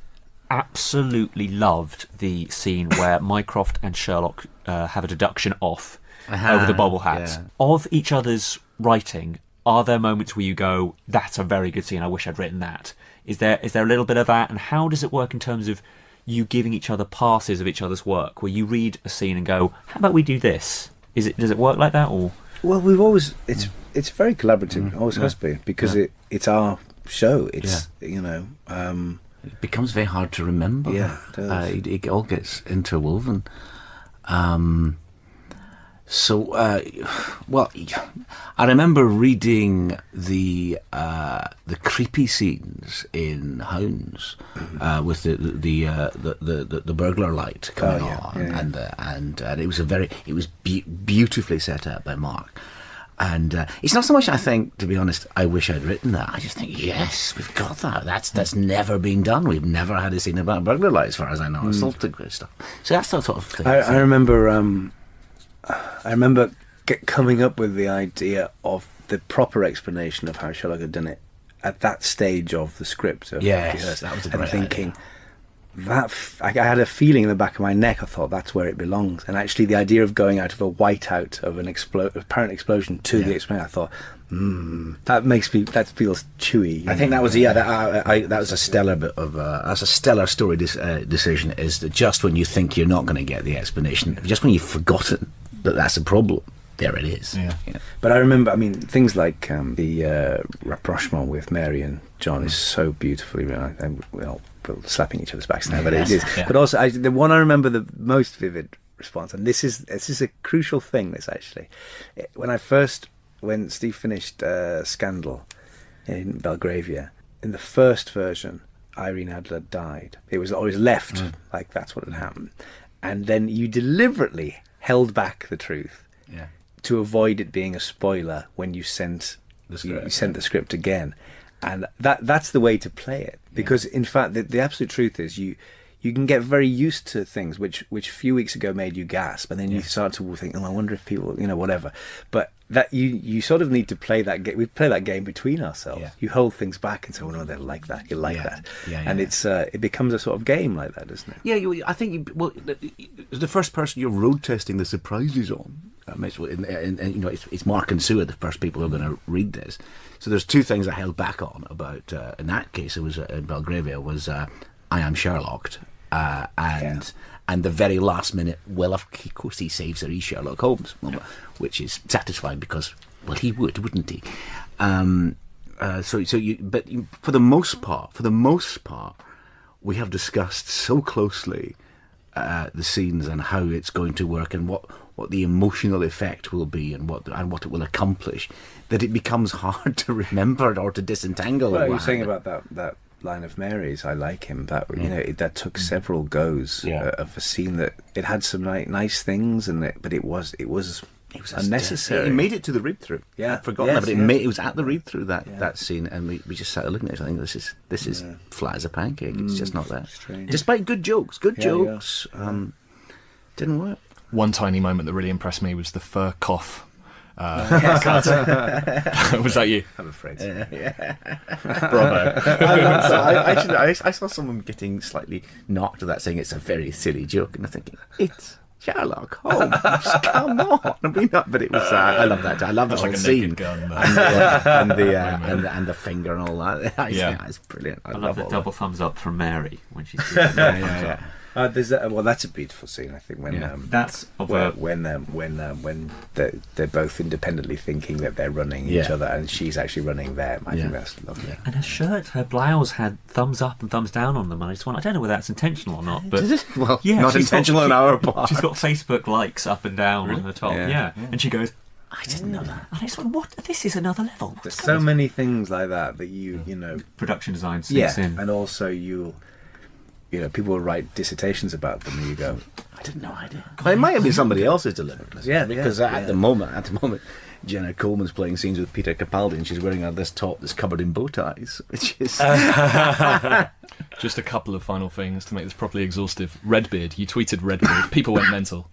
Speaker 1: absolutely loved the scene where Mycroft and Sherlock have a deduction off over the bobble hats.
Speaker 2: Yeah.
Speaker 1: Of each other's writing, are there moments where you go, that's a very good scene, I wish I'd written that? Is there a little bit of that? And how does it work in terms of you giving each other passes of each other's work, where you read a scene and go, how about we do this? Does it work like that? Or
Speaker 3: Well, we've always it's very collaborative. It always has been, because it's our show. It's
Speaker 2: It becomes very hard to remember.
Speaker 3: Yeah, it does.
Speaker 2: It all gets interwoven. Well, I remember reading the creepy scenes in Hounds with the burglar light coming on, and it was beautifully set out by Mark. And it's not so much, I think, to be honest, I wish I'd written that. I just think, yes, we've got that. That's never been done. We've never had a scene about burglar light, as far as I know, assaulted stuff. So that's the sort of thing.
Speaker 3: I remember coming up with the idea of the proper explanation of how Sherlock had done it at that stage of the script.
Speaker 2: Yes, that was a great
Speaker 3: idea. I had a feeling in the back of my neck. I thought that's where it belongs. And actually, the idea of going out of a whiteout of an apparent explosion to the explanation, I thought, that feels chewy.
Speaker 2: I think that was that was a stellar bit of that's a stellar story decision. Is that just when you think you're not going to get the explanation, just when you've forgotten that that's a problem, there it is.
Speaker 4: Yeah.
Speaker 3: But I remember, things like the rapprochement with Mary and John is so beautifully written. We're slapping each other's backs now, but it is.
Speaker 1: Yeah.
Speaker 3: But also, the one I remember the most vivid response, and this is a crucial thing. This actually, when Steve finished Scandal in Belgravia, in the first version, Irene Adler died. It was always left like that's what had happened, and then you deliberately held back the truth to avoid it being a spoiler when you sent the script again. And that's the way to play it, because in fact the absolute truth is you can get very used to things which a few weeks ago made you gasp, and then you start to think, I wonder if people, whatever. But that you sort of need to play that game. We play that game between ourselves. You hold things back and say, no, they'll like that, you'll like that, and it's it becomes a sort of game like that, doesn't it?
Speaker 2: Yeah, I think the first person you're road testing the surprises on. It's Mark and Sue are the first people who are going to read this. So there's two things I held back on about. In that case, it was in Belgravia was I am Sherlocked, and the very last minute. Well, of course he saves her. He's Sherlock Holmes, which is satisfying because he would, wouldn't he? But for the most part, we have discussed so closely the scenes and how it's going to work and what the emotional effect will be and what it will accomplish, that it becomes hard to remember or to disentangle.
Speaker 3: Well, you were saying about that line of Mary's, I like him. That that took several goes of a scene that it had some nice things but it was unnecessary.
Speaker 2: It made it to the read through.
Speaker 3: Yeah,
Speaker 2: I'd forgotten that, but it was at the read through that scene, and we just sat looking at it. I think this is flat as a pancake. It's just not there.
Speaker 3: Strange.
Speaker 2: Despite good jokes, didn't work.
Speaker 4: One tiny moment that really impressed me was the fur cough. Was that you?
Speaker 3: I'm afraid.
Speaker 4: Bravo.
Speaker 2: I saw someone getting slightly knocked at that, saying it's a very silly joke, and I'm thinking it's Sherlock Holmes. Come on, but it was. I love that. I love the whole
Speaker 4: like a
Speaker 2: scene
Speaker 4: naked gun,
Speaker 2: and the finger and all that. It's brilliant. I
Speaker 1: love the
Speaker 2: all
Speaker 1: double thumbs up from Mary when she's
Speaker 3: There's that. Well, that's a beautiful scene. I think when
Speaker 1: that's
Speaker 3: when they're both independently thinking that they're running each other, and she's actually running them. I think that's lovely.
Speaker 1: And her blouse had thumbs up and thumbs down on them, and I don't know whether that's intentional or not, but
Speaker 2: not intentional on our part.
Speaker 1: She's got Facebook likes up and down on the top. Yeah. And she goes,
Speaker 2: I didn't know that.
Speaker 1: And I just went, what? This is another level.
Speaker 3: There's so many things like that you know.
Speaker 1: Production design sinks in.
Speaker 3: And also people will write dissertations about them, and you go,
Speaker 2: I didn't know idea. But it might have been somebody else's deliberation. Because at the moment, Jenna Coleman's playing scenes with Peter Capaldi, and she's wearing this top that's covered in bow ties, which is.
Speaker 4: Just a couple of final things to make this properly exhaustive. Redbeard, you tweeted Redbeard. People went mental.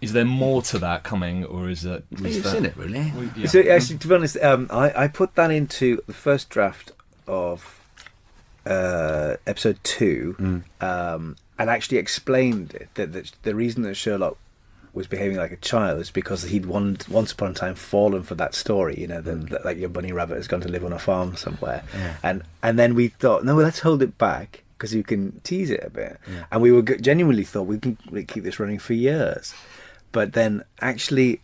Speaker 4: Is there more to that coming, or is it?
Speaker 2: You've seen it, really?
Speaker 3: So actually, to be honest, I put that into the first draft of episode 2, and actually explained it, that the reason that Sherlock was behaving like a child is because he'd once upon a time fallen for that story, you know, that like your bunny rabbit has gone to live on a farm somewhere, and then we thought, no, well, let's hold it back because you can tease it a bit, and we were genuinely thought we can keep this running for years, but then actually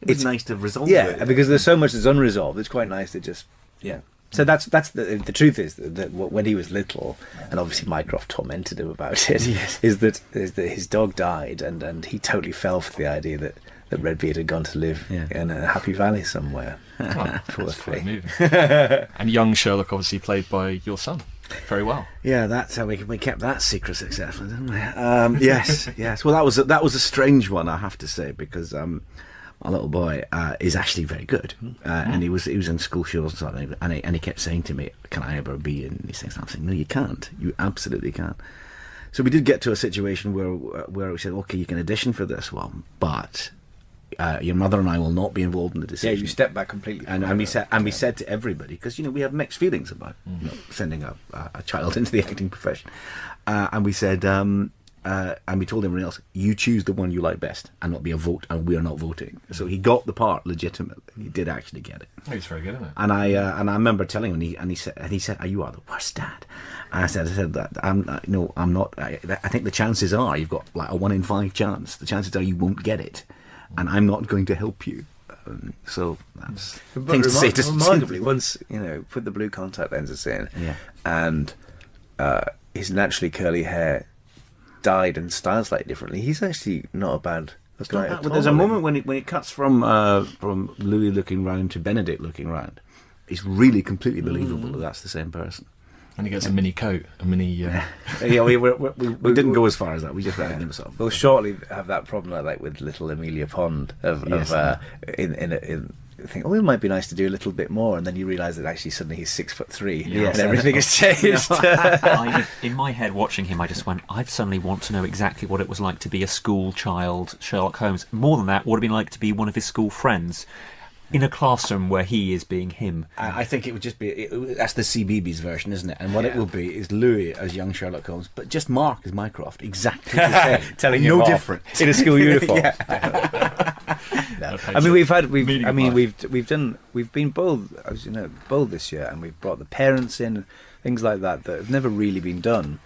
Speaker 2: it's nice to resolve
Speaker 3: it, because there's so much that's unresolved. It's quite nice to just So that's the truth is that when he was little, and obviously Mycroft tormented him about it, is that his dog died, and he totally fell for the idea that Redbeard had gone to live in a happy valley somewhere.
Speaker 4: Oh, that's quite moving. And young Sherlock, obviously played by your son, very well.
Speaker 5: Yeah, that's how we kept that secret successful, didn't we? Yes. Well, that was a strange one, I have to say, because my little boy is actually very good, and he was in school shows and something, and he kept saying to me, "Can I ever be in these things?" And I'm saying, "No, you can't. You absolutely can't." So we did get to a situation where we said, "Okay, you can audition for this one, but your mother and I will not be involved in the decision."
Speaker 3: Yeah, you step back completely.
Speaker 5: And we said to everybody, because we have mixed feelings about sending a child into the acting profession, and we said. And we told everyone else, you choose the one you like best, and not be a vote, and we are not voting. So he got the part legitimately. He did actually get it.
Speaker 4: He's very good at it.
Speaker 5: And I remember telling him, and he said, "You are the worst dad." And I said that I'm not. I think the chances are you've got like a 1 in 5 chance. The chances are you won't get it, and I'm not going to help you. So that's things to say.
Speaker 3: Remarkably, once put the blue contact lenses in, and his naturally curly hair dyed and styled slightly differently, he's actually not a bad looking at all.
Speaker 5: There's a moment when it cuts from Louis looking round to Benedict looking round. It's really completely believable that that's the same person.
Speaker 4: And he gets a mini coat, a mini.
Speaker 5: We didn't go as far as that. We just ran himself.
Speaker 3: We'll shortly have that problem like with little Amelia Pond think, it might be nice to do a little bit more, and then you realise that actually suddenly he's 6'3", and everything has changed.
Speaker 1: In my head, watching him, I just went, I suddenly want to know exactly what it was like to be a school child Sherlock Holmes. More than that, what it would have been like to be one of his school friends in a classroom where he is being him.
Speaker 5: I think it would just be that's the CBeebies version, isn't it? And what it will be is Louis as young Sherlock Holmes, but just Mark as Mycroft, exactly the same,
Speaker 3: telling
Speaker 5: no
Speaker 3: him off
Speaker 5: different
Speaker 3: in a school uniform.
Speaker 5: No.
Speaker 3: I mean, we've been bold, as you know, bold this year, and we've brought the parents in, things like that have never really been done,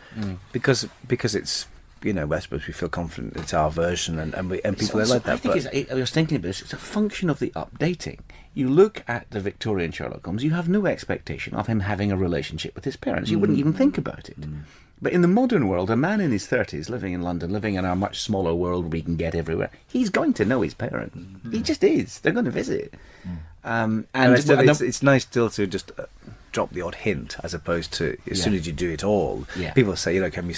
Speaker 3: because it's. I suppose we feel confident it's our version, and people are like that.
Speaker 5: I was thinking about this. It's a function of the updating. You look at the Victorian Sherlock Holmes, you have no expectation of him having a relationship with his parents. You wouldn't even think about it. But in the modern world, a man in his 30s, living in London, living in a much smaller world where he can get everywhere, he's going to know his parents. He just is. They're going to visit.
Speaker 3: It's nice still to just drop the odd hint, as opposed to as soon as you do it all. People say, can we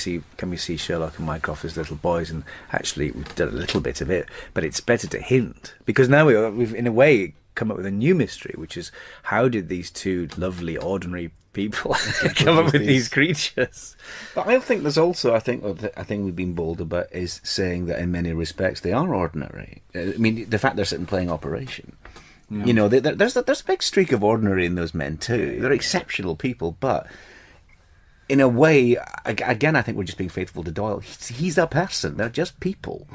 Speaker 3: see Sherlock and Mycroft as little boys? And actually, we've done a little bit of it, but it's better to hint, because now we've in a way come up with a new mystery, which is how did these two lovely, ordinary people come up with these creatures?
Speaker 5: But I think there's also, I think we've been bold about is saying that in many respects they are ordinary. I mean, the fact they're sitting playing Operation. There's a big streak of ordinary in those men too. They're exceptional people, but in a way, again, I think we're just being faithful to Doyle. He's a person. They're just people,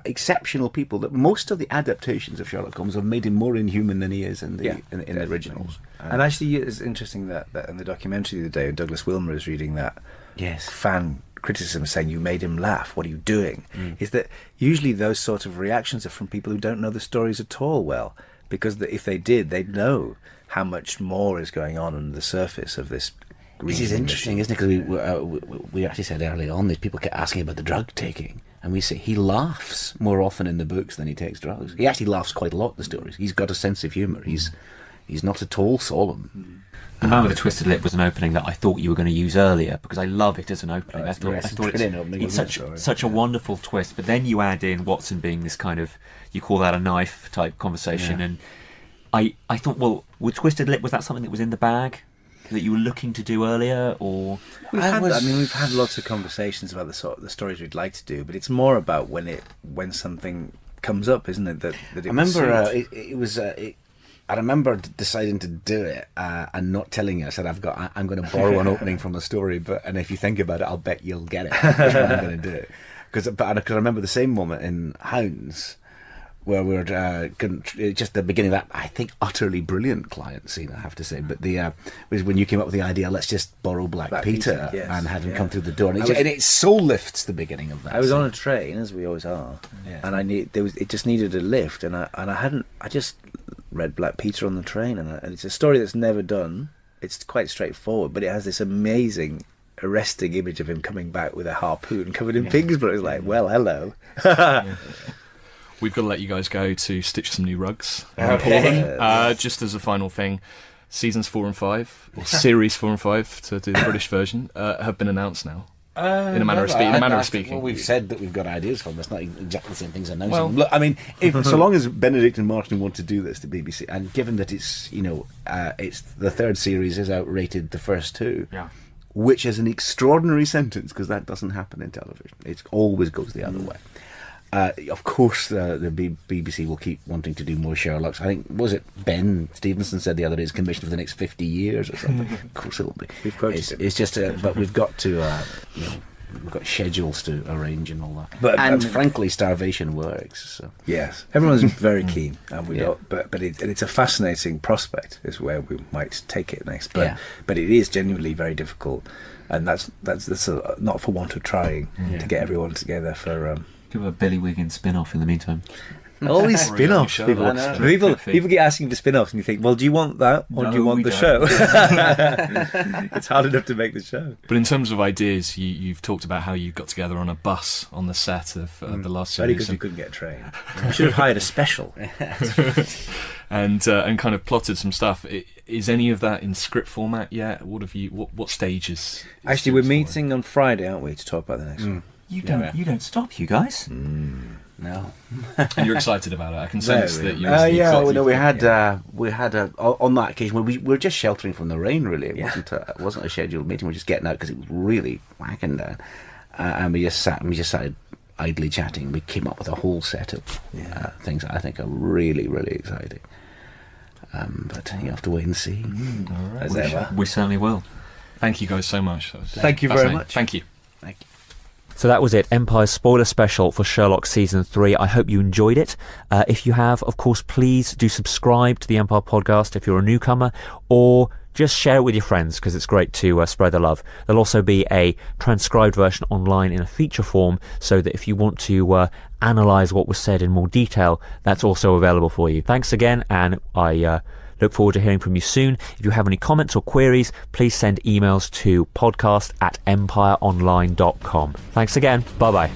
Speaker 5: exceptional people. That most of the adaptations of Sherlock Holmes have made him more inhuman than he is in the originals.
Speaker 3: And actually, it's interesting that in the documentary the other day, Douglas Wilmer is reading that fan criticism saying you made him laugh, what are you doing? Is that usually those sort of reactions are from people who don't know the stories at all well. Because if they did, they'd know how much more is going on under the surface of this.
Speaker 5: This is interesting, isn't it? Because we actually said early on, these people kept asking about the drug taking, and we say he laughs more often in the books than he takes drugs. He actually laughs quite a lot in the stories. He's got a sense of humour. He's not at all solemn.
Speaker 1: The Man with a Twisted Lip was an opening that I thought you were going to use earlier, because I love it as an opening. I thought it's such a wonderful twist, but then you add in Watson being this kind of, you call that a knife type conversation, and I thought, well, with Twisted Lip, was that something that was in the bag that you were looking to do earlier, or?
Speaker 3: We've had lots of conversations about the stories we'd like to do, but it's more about when something comes up, isn't it? That it
Speaker 5: I remember I remember deciding to do it and not telling you. I said, I'm going to borrow an opening from a story, and if you think about it, I'll bet you'll get it. That's when I'm going to do it. Because I remember the same moment in Hounds, where we were just the beginning of that, I think, utterly brilliant client scene, I have to say. But was when you came up with the idea, let's just borrow Black Peter
Speaker 3: yes.
Speaker 5: and have him come through the door, and it so lifts the beginning of that.
Speaker 3: I was
Speaker 5: scene.
Speaker 3: on a train, as we always are,
Speaker 5: Yeah.
Speaker 3: and it just needed a lift, and I just read Black Peter on the train, and it's a story that's never done. It's quite straightforward, but it has this amazing, arresting image of him coming back with a harpoon covered in pig's blood. It's like, well, hello.
Speaker 4: We've got to let you guys go to stitch some new rugs.
Speaker 3: Okay.
Speaker 4: Just as a final thing, seasons 4 and 5, or series 4 and 5 to do the British version, have been announced now. In a manner of speaking.
Speaker 5: Well, we've said that we've got ideas from. It's not exactly the same things announced.
Speaker 4: Well-
Speaker 5: Look, I mean, so long as Benedict and Martin want to do this to BBC, and given that it's it's the third series is outrated the first two, which is an extraordinary sentence because that doesn't happen in television. It always goes the other way. Of course, the BBC will keep wanting to do more Sherlocks. I think, was it Ben Stevenson said the other day, it's commissioned for the next 50 years or something. Of course it will be.
Speaker 3: We've quoted him.
Speaker 5: It's just, but we've got to, we've got schedules to arrange and all that.
Speaker 3: But
Speaker 5: Frankly, starvation works. So.
Speaker 3: Yes, everyone's very keen, and we don't. But it's a fascinating prospect. Is where we might take it next. But it is genuinely very difficult, and that's not for want of trying to get everyone together for.
Speaker 1: Give a Billy Wiggins spin-off in the meantime.
Speaker 3: All these spin-offs,
Speaker 4: show.
Speaker 3: people get asking for spin-offs, and you think, well, do you want that, or do you want the show? It's hard enough to make the show.
Speaker 4: But in terms of ideas, you've talked about how you got together on a bus on the set of the last
Speaker 3: Only
Speaker 4: series.
Speaker 3: because we couldn't get a train. We should have hired a special.
Speaker 4: and kind of plotted some stuff. Is any of that in script format yet? What stages?
Speaker 3: Actually, we're meeting on Friday, aren't we, to talk about the next one?
Speaker 1: You don't stop, you guys.
Speaker 5: No.
Speaker 4: And you're excited about it. I can sense that you're.
Speaker 5: We had on that occasion where we were just sheltering from the rain. Really, it wasn't a scheduled meeting. We were just getting out because it was really whacking down, and we just started idly chatting. We came up with a whole set of things that I think are really, really exciting. But you have to wait and see.
Speaker 4: All right.
Speaker 3: As ever.
Speaker 1: We certainly will.
Speaker 4: Thank you guys so much.
Speaker 3: Thank you very
Speaker 4: fascinating.
Speaker 3: much.
Speaker 4: Thank you.
Speaker 5: Thank you.
Speaker 1: So that was it, Empire's spoiler special for Sherlock Season 3. I hope you enjoyed it. If you have, of course, please do subscribe to the Empire podcast if you're a newcomer, or just share it with your friends because it's great to spread the love. There'll also be a transcribed version online in a feature form so that if you want to analyse what was said in more detail, that's also available for you. Thanks again, and I look forward to hearing from you soon. If you have any comments or queries, please send emails to podcast@empireonline.com. Thanks again. Bye-bye.